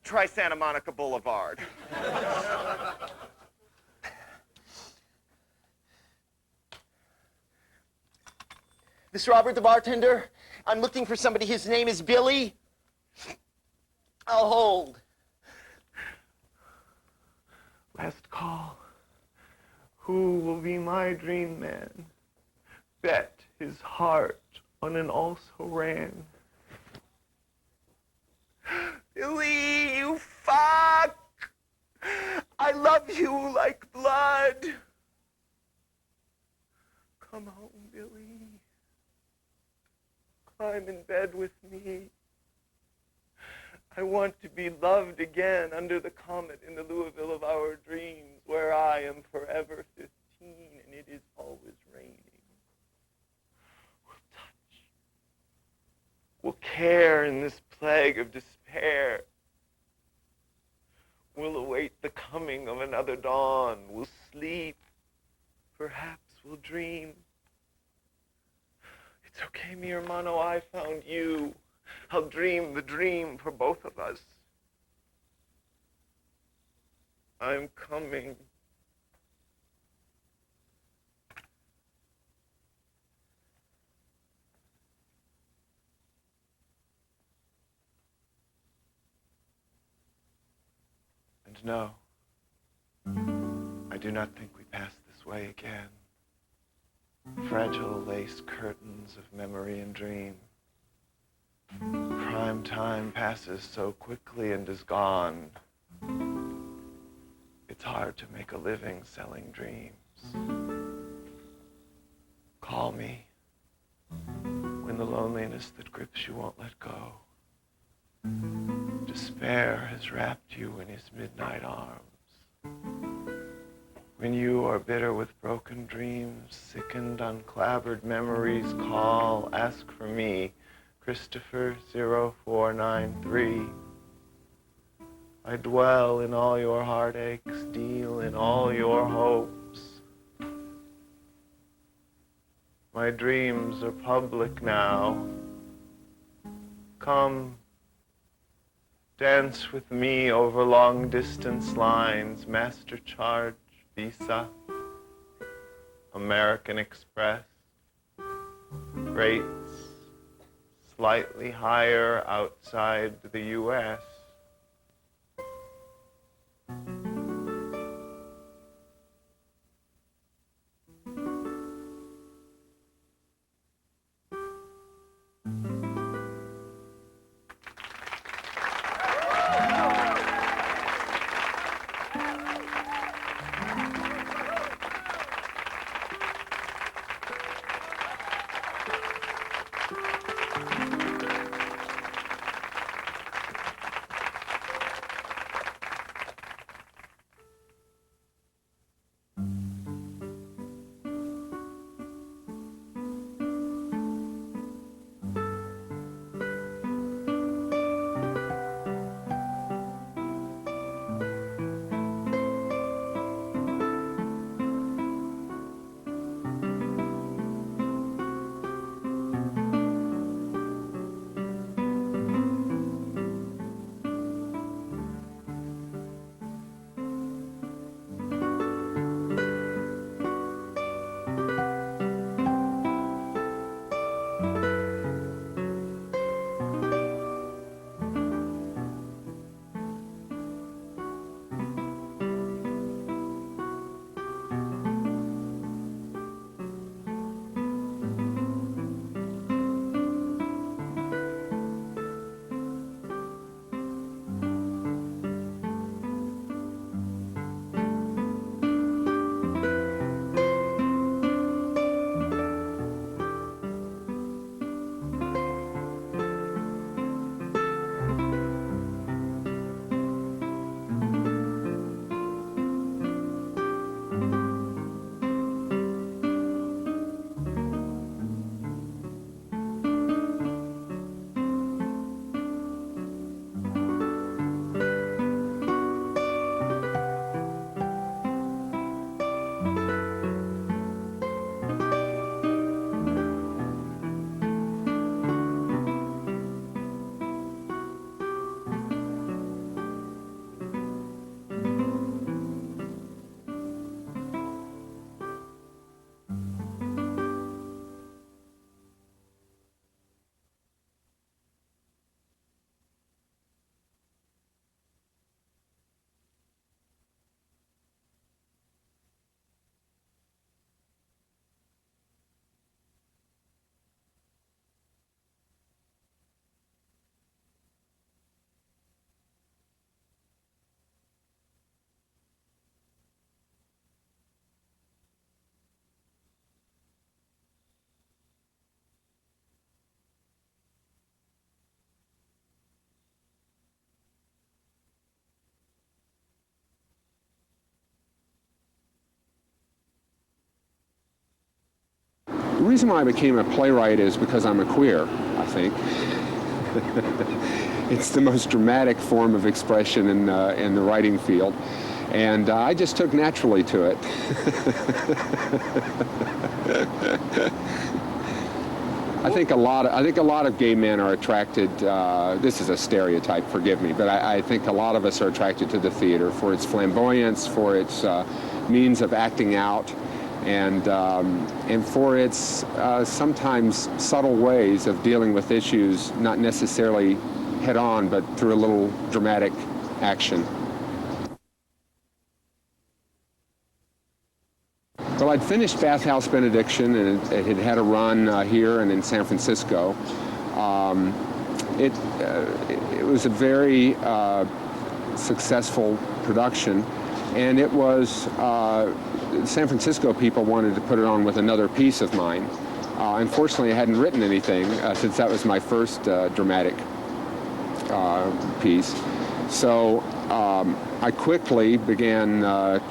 Try Santa Monica Boulevard. Mr. Robert, the bartender, I'm looking for somebody. His name is Billy. I'll hold. Last call. Who will be my dream man? Bet his heart on an also ran. Billy, you fuck! I love you like blood. Come home, Billy. Climb in bed with me. I want to be loved again under the comet in the Louisville of our dreams, where I am forever 15 and it is always raining. We'll touch. We'll care in this plague of despair. We'll await the coming of another dawn. We'll sleep. Perhaps we'll dream. It's okay, mi hermano, I found you. I'll dream the dream for both of us. I'm coming. And no, I do not think we pass this way again. Fragile lace curtains of memory and dream. Prime time passes so quickly and is gone. It's hard to make a living selling dreams. Call me when the loneliness that grips you won't let go. Despair has wrapped you in his midnight arms. When you are bitter with broken dreams, sickened on clabbered memories, call, ask for me, Christopher 0493. I dwell in all your heartaches, deal in all your hopes. My dreams are public now. Come, dance with me over long distance lines, Master Charge, Visa, American Express, rates slightly higher outside the U.S. reason why I became a playwright is because I'm a queer, I think. It's the most dramatic form of expression in the writing field, and I just took naturally to it. I think a lot of gay men are attracted. This is a stereotype, forgive me, but I think a lot of us are attracted to the theater for its flamboyance, for its means of acting out, and for its sometimes subtle ways of dealing with issues, not necessarily head on, but through a little dramatic action. Well, I'd finished Bathhouse Benediction, and it had had a run here and in San Francisco. It was a very successful production, and it was, San Francisco people wanted to put it on with another piece of mine. Unfortunately, I hadn't written anything since that was my first dramatic piece. So I quickly began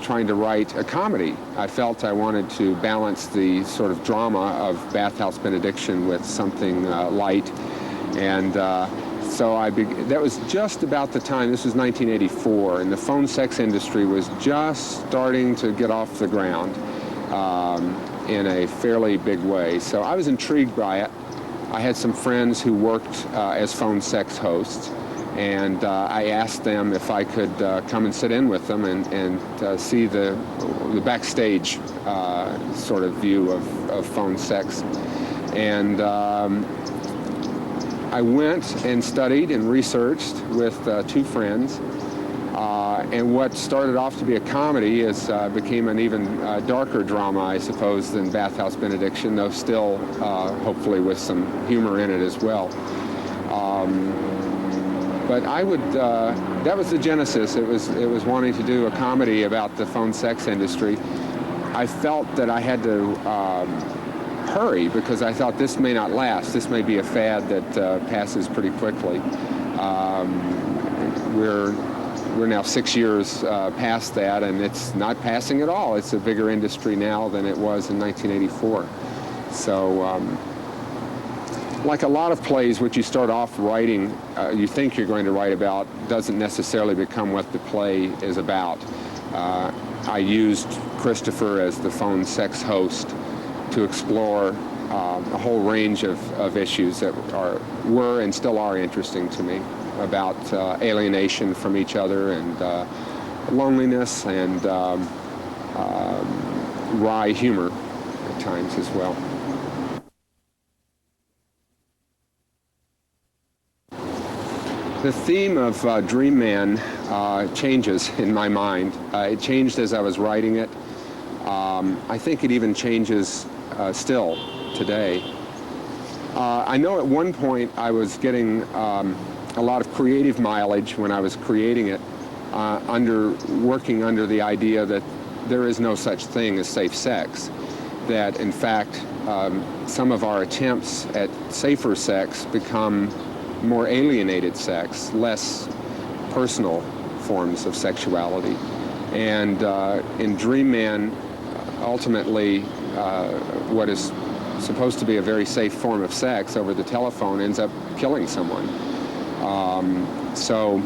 trying to write a comedy. I felt I wanted to balance the sort of drama of Bathhouse Benediction with something light. And so that was just about the time, this was 1984, and the phone sex industry was just starting to get off the ground in a fairly big way. So I was intrigued by it. I had some friends who worked as phone sex hosts, and I asked them if I could come and sit in with them and see the backstage sort of view of phone sex. And I went and studied and researched with two friends, and what started off to be a comedy became an even darker drama, I suppose, than Bathhouse Benediction, though still hopefully with some humor in it as well. But that was the genesis. It was wanting to do a comedy about the phone sex industry. I felt that I had to hurry because I thought this may not last. This may be a fad that passes pretty quickly. We're now 6 years past that, and it's not passing at all. It's a bigger industry now than it was in 1984. So, like a lot of plays, what you start off writing, you think you're going to write about, doesn't necessarily become what the play is about. I used Christopher as the phone sex host to explore a whole range of issues that were and still are interesting to me, about alienation from each other and loneliness and wry humor at times as well. The theme of Dream Man changes in my mind. It changed as I was writing it. I think it even changes still today. I know at one point I was getting a lot of creative mileage when I was creating it, working under the idea that there is no such thing as safe sex, that in fact some of our attempts at safer sex become more alienated sex, less personal forms of sexuality. And in Dream Man, ultimately, what is supposed to be a very safe form of sex over the telephone ends up killing someone. So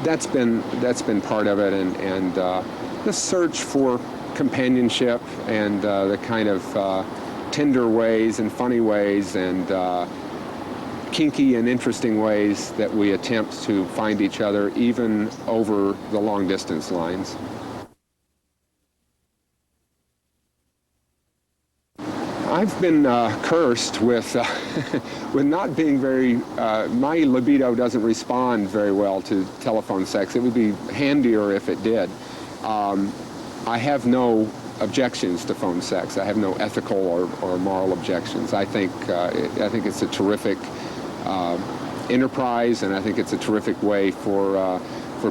that's been part of it, and the search for companionship and the kind of tender ways and funny ways and kinky and interesting ways that we attempt to find each other even over the long distance lines. I've been cursed with not being very, my libido doesn't respond very well to telephone sex. It would be handier if it did. I have no objections to phone sex. I have no ethical or moral objections. I think it's a terrific enterprise, and I think it's a terrific way for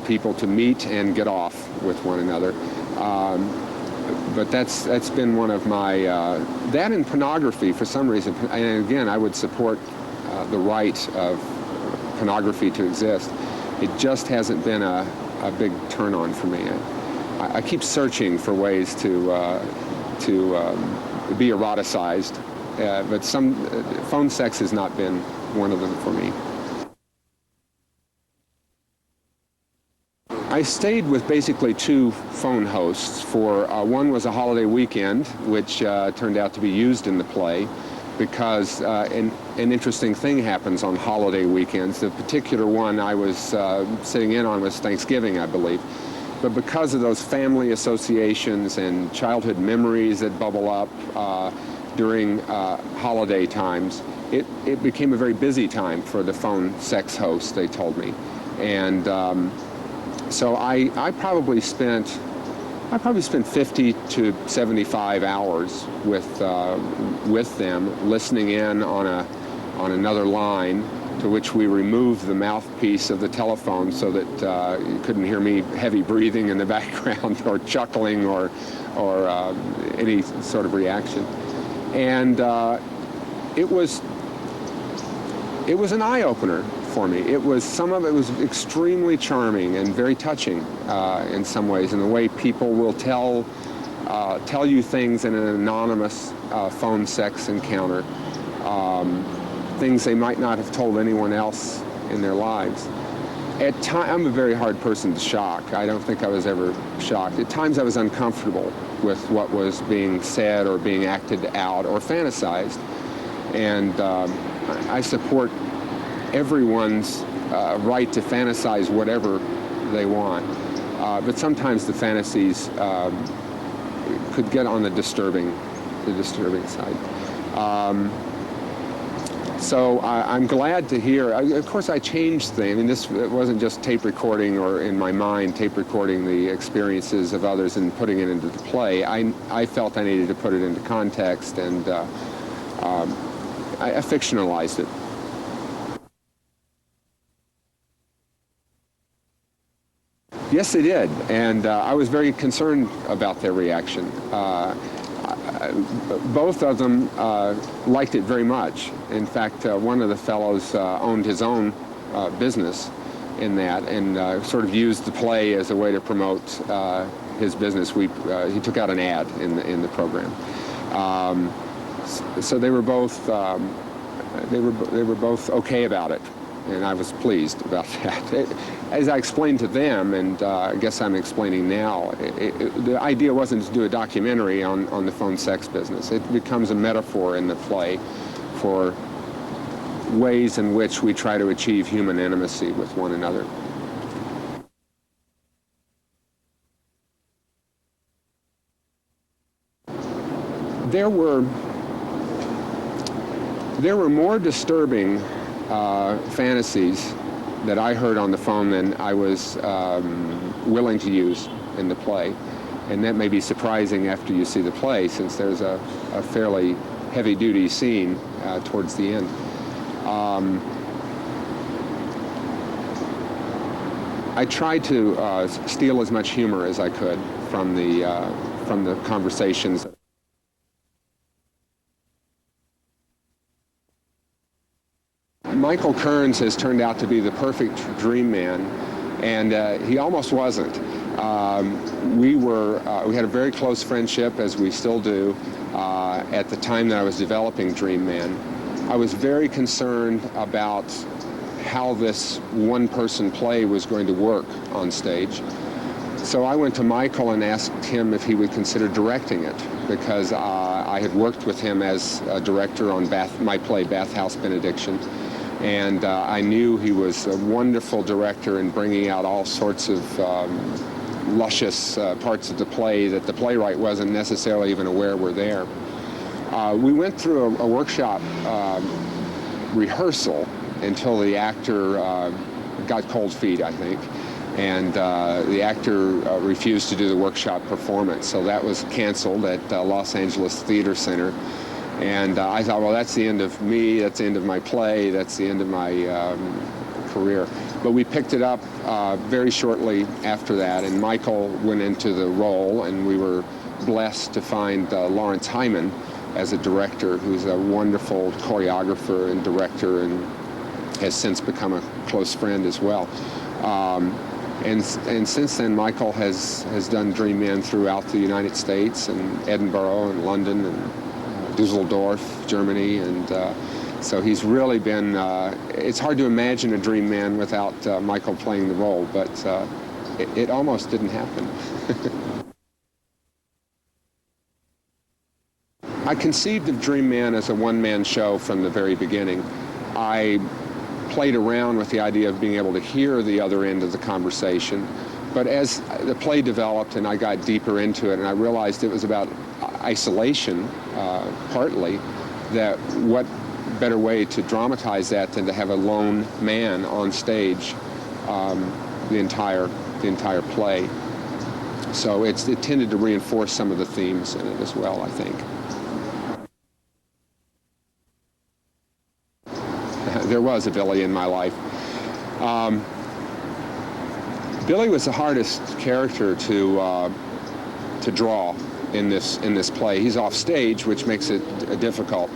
people to meet and get off with one another. But that's been one of my, that and pornography for some reason. And again, I would support the right of pornography to exist. It just hasn't been a big turn on for me. I keep searching for ways to be eroticized, but some phone sex has not been one of them for me. I stayed with basically two phone hosts. One was a holiday weekend, which turned out to be used in the play, because an interesting thing happens on holiday weekends. The particular one I was sitting in on was Thanksgiving, I believe. But because of those family associations and childhood memories that bubble up during holiday times, it became a very busy time for the phone sex host, they told me. And so I probably spent 50 to 75 hours with them, listening in on another line, to which we removed the mouthpiece of the telephone so that you couldn't hear me heavy breathing in the background or chuckling or any sort of reaction. And it was an eye-opener for me. Some of it was extremely charming and very touching in some ways, in the way people will tell you things in an anonymous phone sex encounter, things they might not have told anyone else in their lives. I'm a very hard person to shock. I don't think I was ever shocked. At times I was uncomfortable with what was being said or being acted out or fantasized, and I support everyone's right to fantasize whatever they want. But sometimes the fantasies could get on the disturbing side. So I'm glad to hear. Of course, I changed things. I mean, it wasn't just tape recording or in my mind tape recording the experiences of others and putting it into the play. I felt I needed to put it into context, and I fictionalized it. Yes, they did, and I was very concerned about their reaction. Both of them liked it very much. In fact, one of the fellows owned his own business in that, and sort of used the play as a way to promote his business. He took out an ad in the program. So they were both okay about it, and I was pleased about that. As I explained to them, and I guess I'm explaining now, the idea wasn't to do a documentary on the phone sex business. It becomes a metaphor in the play for ways in which we try to achieve human intimacy with one another. There were more disturbing fantasies that I heard on the phone than I was willing to use in the play. And that may be surprising after you see the play, since there's a fairly heavy-duty scene towards the end. I tried to steal as much humor as I could from the conversations. Michael Kearns has turned out to be the perfect dream man, and he almost wasn't. We had a very close friendship, as we still do, at the time that I was developing Dream Man. I was very concerned about how this one-person play was going to work on stage. So I went to Michael and asked him if he would consider directing it, because I had worked with him as a director on my play Bathhouse Benediction. And I knew he was a wonderful director in bringing out all sorts of luscious parts of the play that the playwright wasn't necessarily even aware were there. We went through a workshop rehearsal until the actor got cold feet, I think. And the actor refused to do the workshop performance. So that was canceled at Los Angeles Theater Center. And I thought, well, that's the end of me, that's the end of my play, that's the end of my career. But we picked it up very shortly after that, and Michael went into the role, and we were blessed to find Lawrence Hyman as a director, who's a wonderful choreographer and director, and has since become a close friend as well. And since then, Michael has done Dream Man throughout the United States, and Edinburgh and London and Dusseldorf, Germany, and so he's really been, it's hard to imagine a dream man without Michael playing the role, but it almost didn't happen. I conceived of Dream Man as a one-man show from the very beginning. I played around with the idea of being able to hear the other end of the conversation, but as the play developed and I got deeper into it and I realized it was about isolation, partly, that what better way to dramatize that than to have a lone man on stage the entire play. So it tended to reinforce some of the themes in it as well, I think. There was a Billy in my life. Billy was the hardest character to draw in this play. He's off stage, which makes it difficult.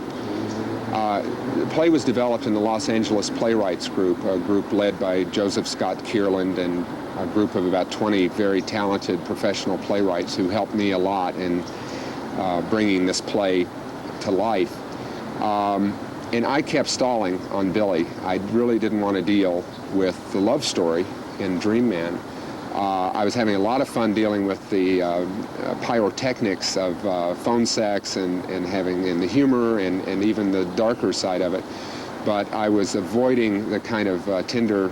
The play was developed in the Los Angeles Playwrights Group, a group led by Joseph Scott Kierland and a group of about 20 very talented professional playwrights who helped me a lot in bringing this play to life. And I kept stalling on Billy. I really didn't want to deal with the love story in Dream Man. I was having a lot of fun dealing with the pyrotechnics of phone sex and the humor and even the darker side of it. But I was avoiding the kind of tender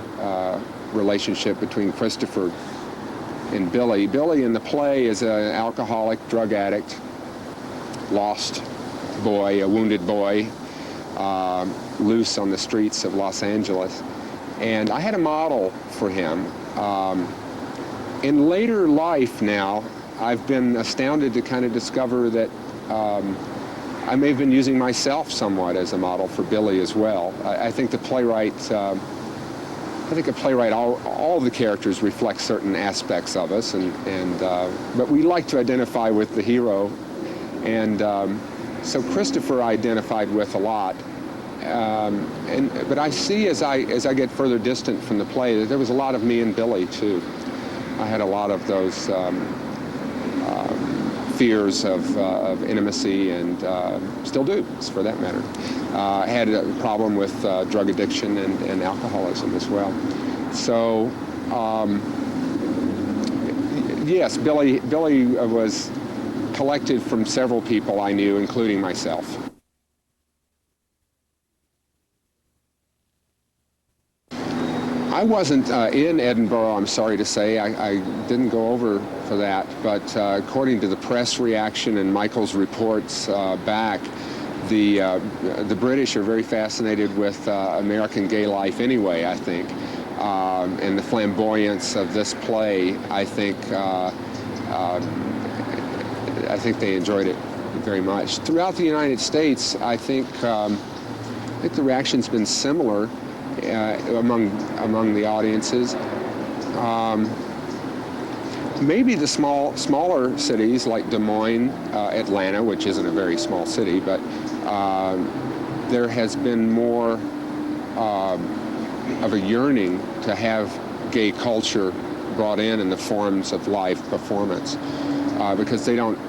relationship between Christopher and Billy. Billy in the play is an alcoholic, drug addict, lost boy, a wounded boy, loose on the streets of Los Angeles. And I had a model for him. In later life now, I've been astounded to kind of discover that I may have been using myself somewhat as a model for Billy as well. I think the playwright, all the characters reflect certain aspects of us, but we like to identify with the hero. And so Christopher I identified with a lot. But I see as I get further distant from the play that there was a lot of me and Billy too. I had a lot of those fears of intimacy, and still do, for that matter. I had a problem with drug addiction and alcoholism as well. So yes, Billy was collected from several people I knew, including myself. I wasn't in Edinburgh, I'm sorry to say. I didn't go over for that, but according to the press reaction and Michael's reports back, the British are very fascinated with American gay life anyway, I think. And the flamboyance of this play, I think they enjoyed it very much. Throughout the United States, I think the reaction's been similar among the audiences. Maybe the smaller cities like Des Moines, Atlanta, which isn't a very small city, but there has been more of a yearning to have gay culture brought in the forms of live performance, because they don't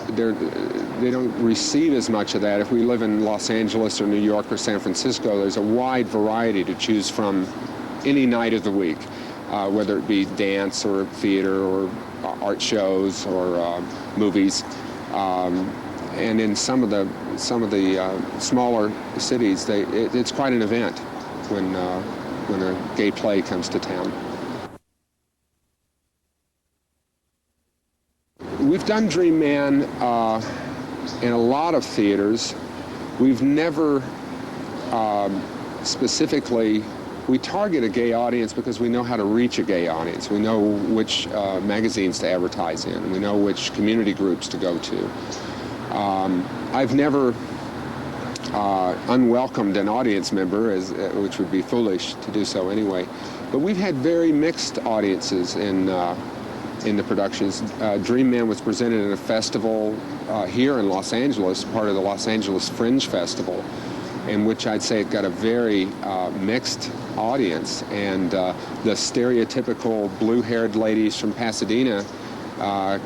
receive as much of that. If we live in Los Angeles or New York or San Francisco, there's a wide variety to choose from any night of the week, whether it be dance or theater or art shows or movies. And in some of the smaller cities, it's quite an event when a gay play comes to town. We've done Dream Man in a lot of theaters. We've never specifically, we target a gay audience because we know how to reach a gay audience. We know which magazines to advertise in. We know which community groups to go to. I've never unwelcomed an audience member, which would be foolish to do so anyway. But we've had very mixed audiences in the productions. Dream Man was presented in a festival here in Los Angeles, part of the Los Angeles Fringe Festival, in which I'd say it got a very mixed audience. And the stereotypical blue-haired ladies from Pasadena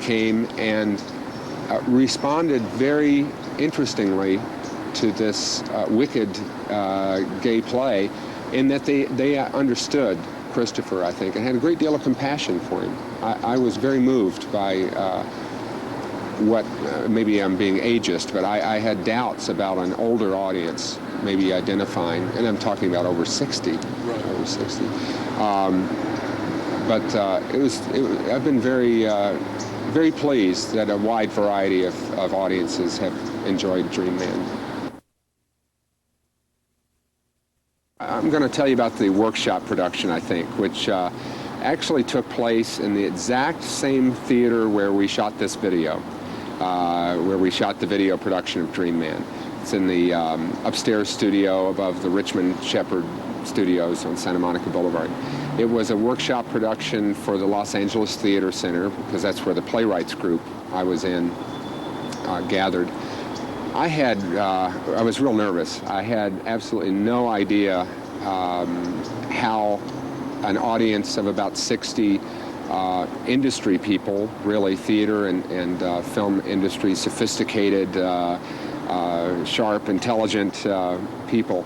came and responded very interestingly to this wicked gay play, in that they understood Christopher, I think, and had a great deal of compassion for him. I was very moved by what, maybe I'm being ageist, but I had doubts about an older audience maybe identifying, and I'm talking about over 60, right. Over 60. I've been very pleased that a wide variety of audiences have enjoyed Dream Man. I'm going to tell you about the workshop production, I think, which actually took place in the exact same theater where we shot this video, where we shot the video production of Dream Man. It's in the upstairs studio above the Richmond Shepherd Studios on Santa Monica Boulevard. It was a workshop production for the Los Angeles Theater Center, because that's where the playwrights group I was in gathered. I was real nervous. I had absolutely no idea how an audience of about 60 industry people, really theater and film industry, sophisticated, sharp, intelligent people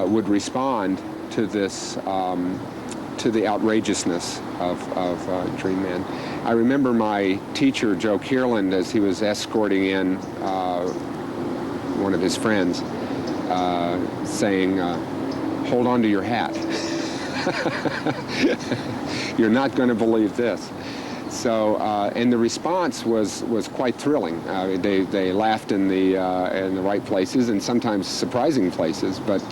would respond to this, to the outrageousness of Dream Man. I remember my teacher, Joe Kierland, as he was escorting in one of his friends, saying, "Hold on to your hat. You're not going to believe this." So, and the response was quite thrilling. They laughed in the right places, and sometimes surprising places. But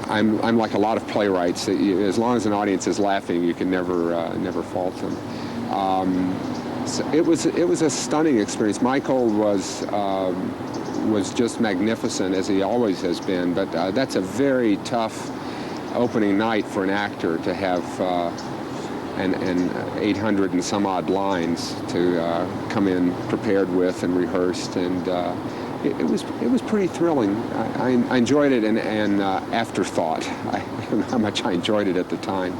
I'm like a lot of playwrights. As long as an audience is laughing, you can never fault them. So it was a stunning experience. Michael was just magnificent, as he always has been. But that's a very tough opening night for an actor to have and 800 and some odd lines to come in prepared with and rehearsed, and it was pretty thrilling. I enjoyed it, and afterthought. I don't know how much I enjoyed it at the time.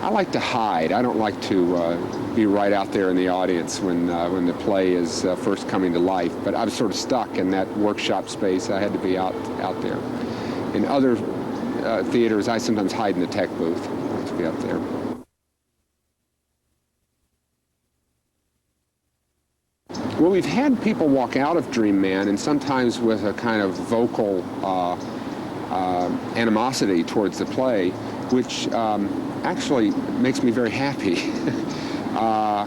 I like to hide. I don't like to be right out there in the audience when the play is first coming to life. But I was sort of stuck in that workshop space. I had to be out there. In other theaters, I sometimes hide in the tech booth. I like to be out there. Well, we've had people walk out of Dream Man, and sometimes with a kind of vocal animosity towards the play, which actually makes me very happy. I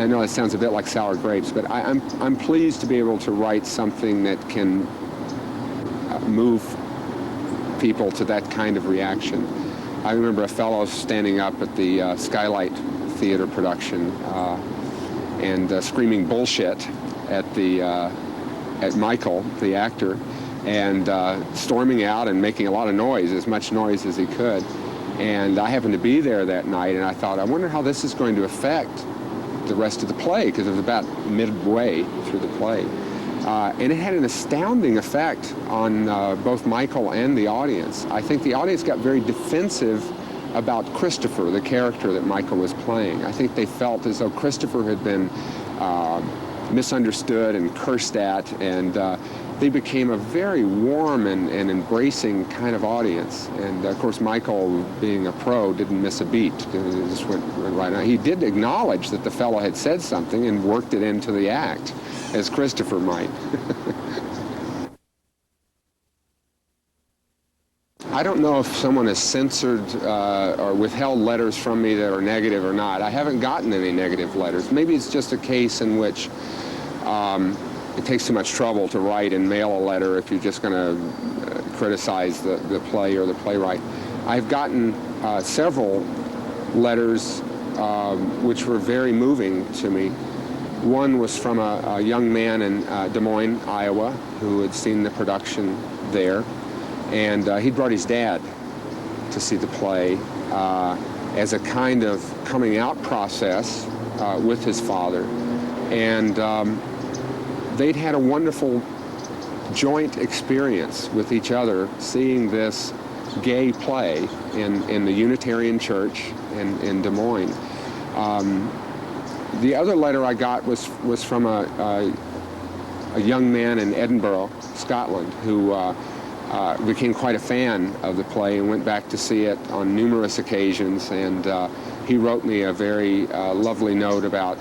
know it sounds a bit like sour grapes, but I'm pleased to be able to write something that can move people to that kind of reaction. I remember a fellow standing up at the Skylight Theater production and screaming bullshit at Michael, the actor, and storming out and making a lot of noise, as much noise as he could. And I happened to be there that night, and I thought, I wonder how this is going to affect the rest of the play, because it was about midway through the play. And it had an astounding effect on both Michael and the audience. I think the audience got very defensive about Christopher, the character that Michael was playing. I think they felt as though Christopher had been misunderstood and cursed at, and they became a very warm and embracing kind of audience. And of course, Michael, being a pro, didn't miss a beat. It just went right on. He did acknowledge that the fellow had said something and worked it into the act, as Christopher might. I don't know if someone has censored or withheld letters from me that are negative or not. I haven't gotten any negative letters. Maybe it's just a case in which it takes too much trouble to write and mail a letter if you're just going to criticize the play or the playwright. I've gotten several letters which were very moving to me. One was from a young man in Des Moines, Iowa, who had seen the production there. And he brought his dad to see the play as a kind of coming out process with his father. And they'd had a wonderful joint experience with each other, seeing this gay play in the Unitarian Church in Des Moines. The other letter I got was from a young man in Edinburgh, Scotland, who became quite a fan of the play and went back to see it on numerous occasions. And he wrote me a very lovely note about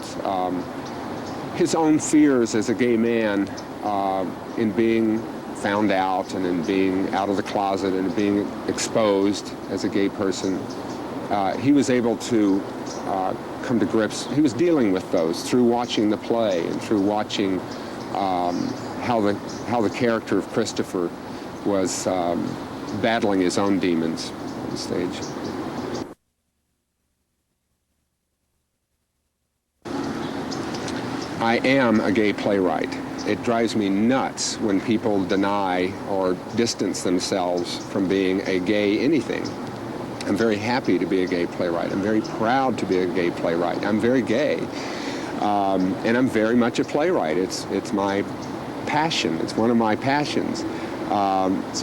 his own fears as a gay man in being found out and in being out of the closet and being exposed as a gay person. He was able to come to grips. He was dealing with those through watching the play and through watching how the character of Christopher was battling his own demons on the stage. I am a gay playwright. It drives me nuts when people deny or distance themselves from being a gay anything. I'm very happy to be a gay playwright. I'm very proud to be a gay playwright. I'm very gay. And I'm very much a playwright. It's my passion. It's one of my passions.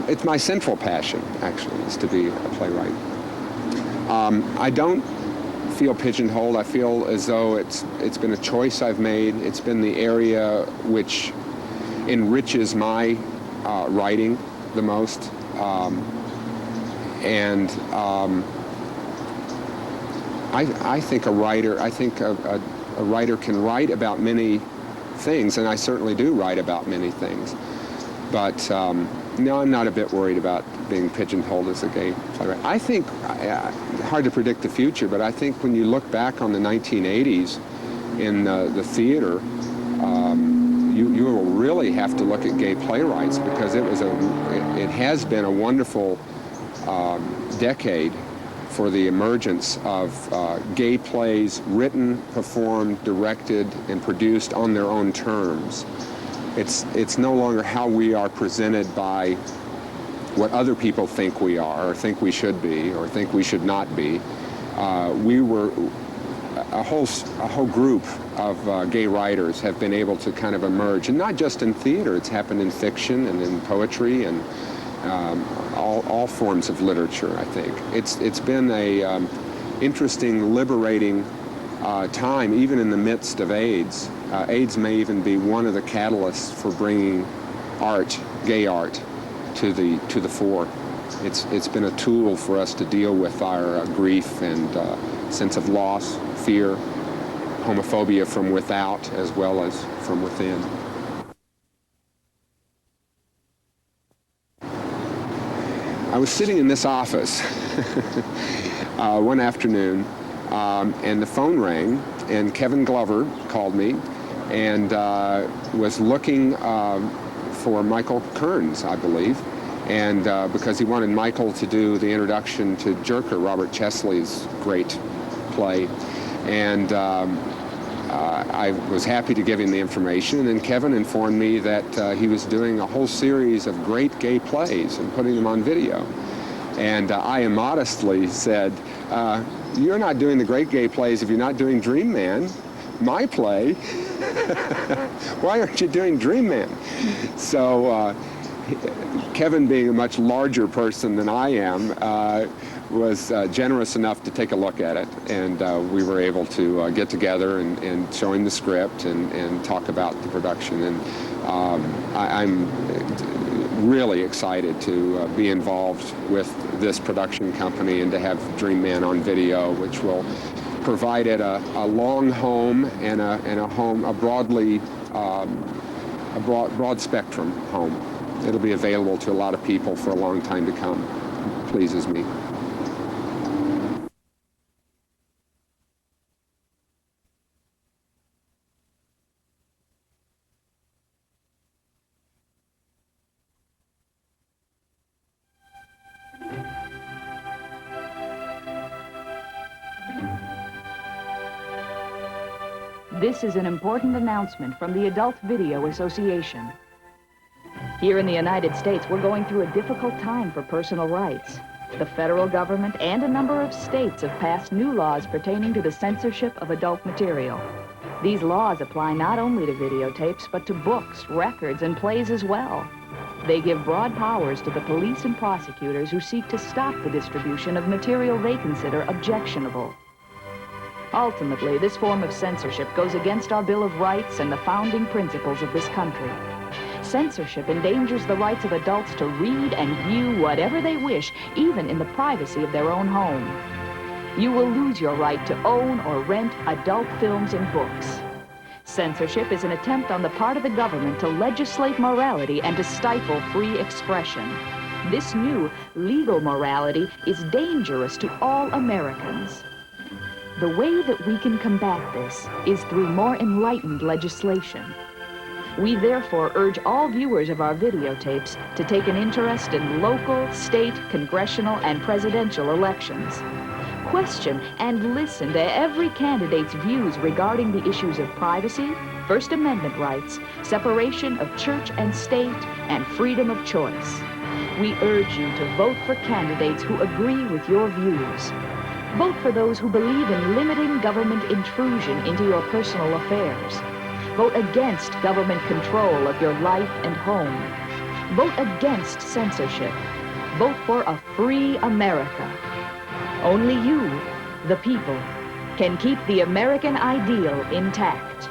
It's my central passion, actually, is to be a playwright. I don't feel pigeonholed. I feel as though it's been a choice I've made. It's been the area which enriches my writing the most. I think a writer can write about many things, and I certainly do write about many things. But no, I'm not a bit worried about being pigeonholed as a gay playwright. I think, hard to predict the future, but I think when you look back on the 1980s in the theater, you will really have to look at gay playwrights, because it has been a wonderful decade for the emergence of gay plays written, performed, directed, and produced on their own terms. It's no longer how we are presented by what other people think we are, or think we should be, or think we should not be. We were a whole group of gay writers have been able to kind of emerge, and not just in theater. It's happened in fiction and in poetry and all forms of literature. I think it's been a interesting, liberating time, even in the midst of AIDS. AIDS may even be one of the catalysts for bringing art, gay art, to the fore. It's been a tool for us to deal with our grief and sense of loss, fear, homophobia from without as well as from within. I was sitting in this office one afternoon, and the phone rang, and Kevin Glover called me and was looking for Michael Kearns, I believe, and because he wanted Michael to do the introduction to Jerker, Robert Chesley's great play. And I was happy to give him the information, and then Kevin informed me that he was doing a whole series of great gay plays and putting them on video. And I immodestly said, you're not doing the great gay plays if you're not doing Dream Man, my play. Why aren't you doing Dream Man? So Kevin, being a much larger person than I am, was generous enough to take a look at it, and we were able to get together and show him the script and talk about the production. And I'm really excited to be involved with this production company and to have Dream Man on video, which will provide it a long home and a broad spectrum home. It'll be available to a lot of people for a long time to come. It pleases me. This is an important announcement from the Adult Video Association. Here in the United States, we're going through a difficult time for personal rights. The federal government and a number of states have passed new laws pertaining to the censorship of adult material. These laws apply not only to videotapes, but to books, records, and plays as well. They give broad powers to the police and prosecutors who seek to stop the distribution of material they consider objectionable. Ultimately, this form of censorship goes against our Bill of Rights and the founding principles of this country. Censorship endangers the rights of adults to read and view whatever they wish, even in the privacy of their own home. You will lose your right to own or rent adult films and books. Censorship is an attempt on the part of the government to legislate morality and to stifle free expression. This new legal morality is dangerous to all Americans. The way that we can combat this is through more enlightened legislation. We therefore urge all viewers of our videotapes to take an interest in local, state, congressional, and presidential elections. Question and listen to every candidate's views regarding the issues of privacy, First Amendment rights, separation of church and state, and freedom of choice. We urge you to vote for candidates who agree with your views. Vote for those who believe in limiting government intrusion into your personal affairs. Vote against government control of your life and home. Vote against censorship. Vote for a free America. Only you, the people, can keep the American ideal intact.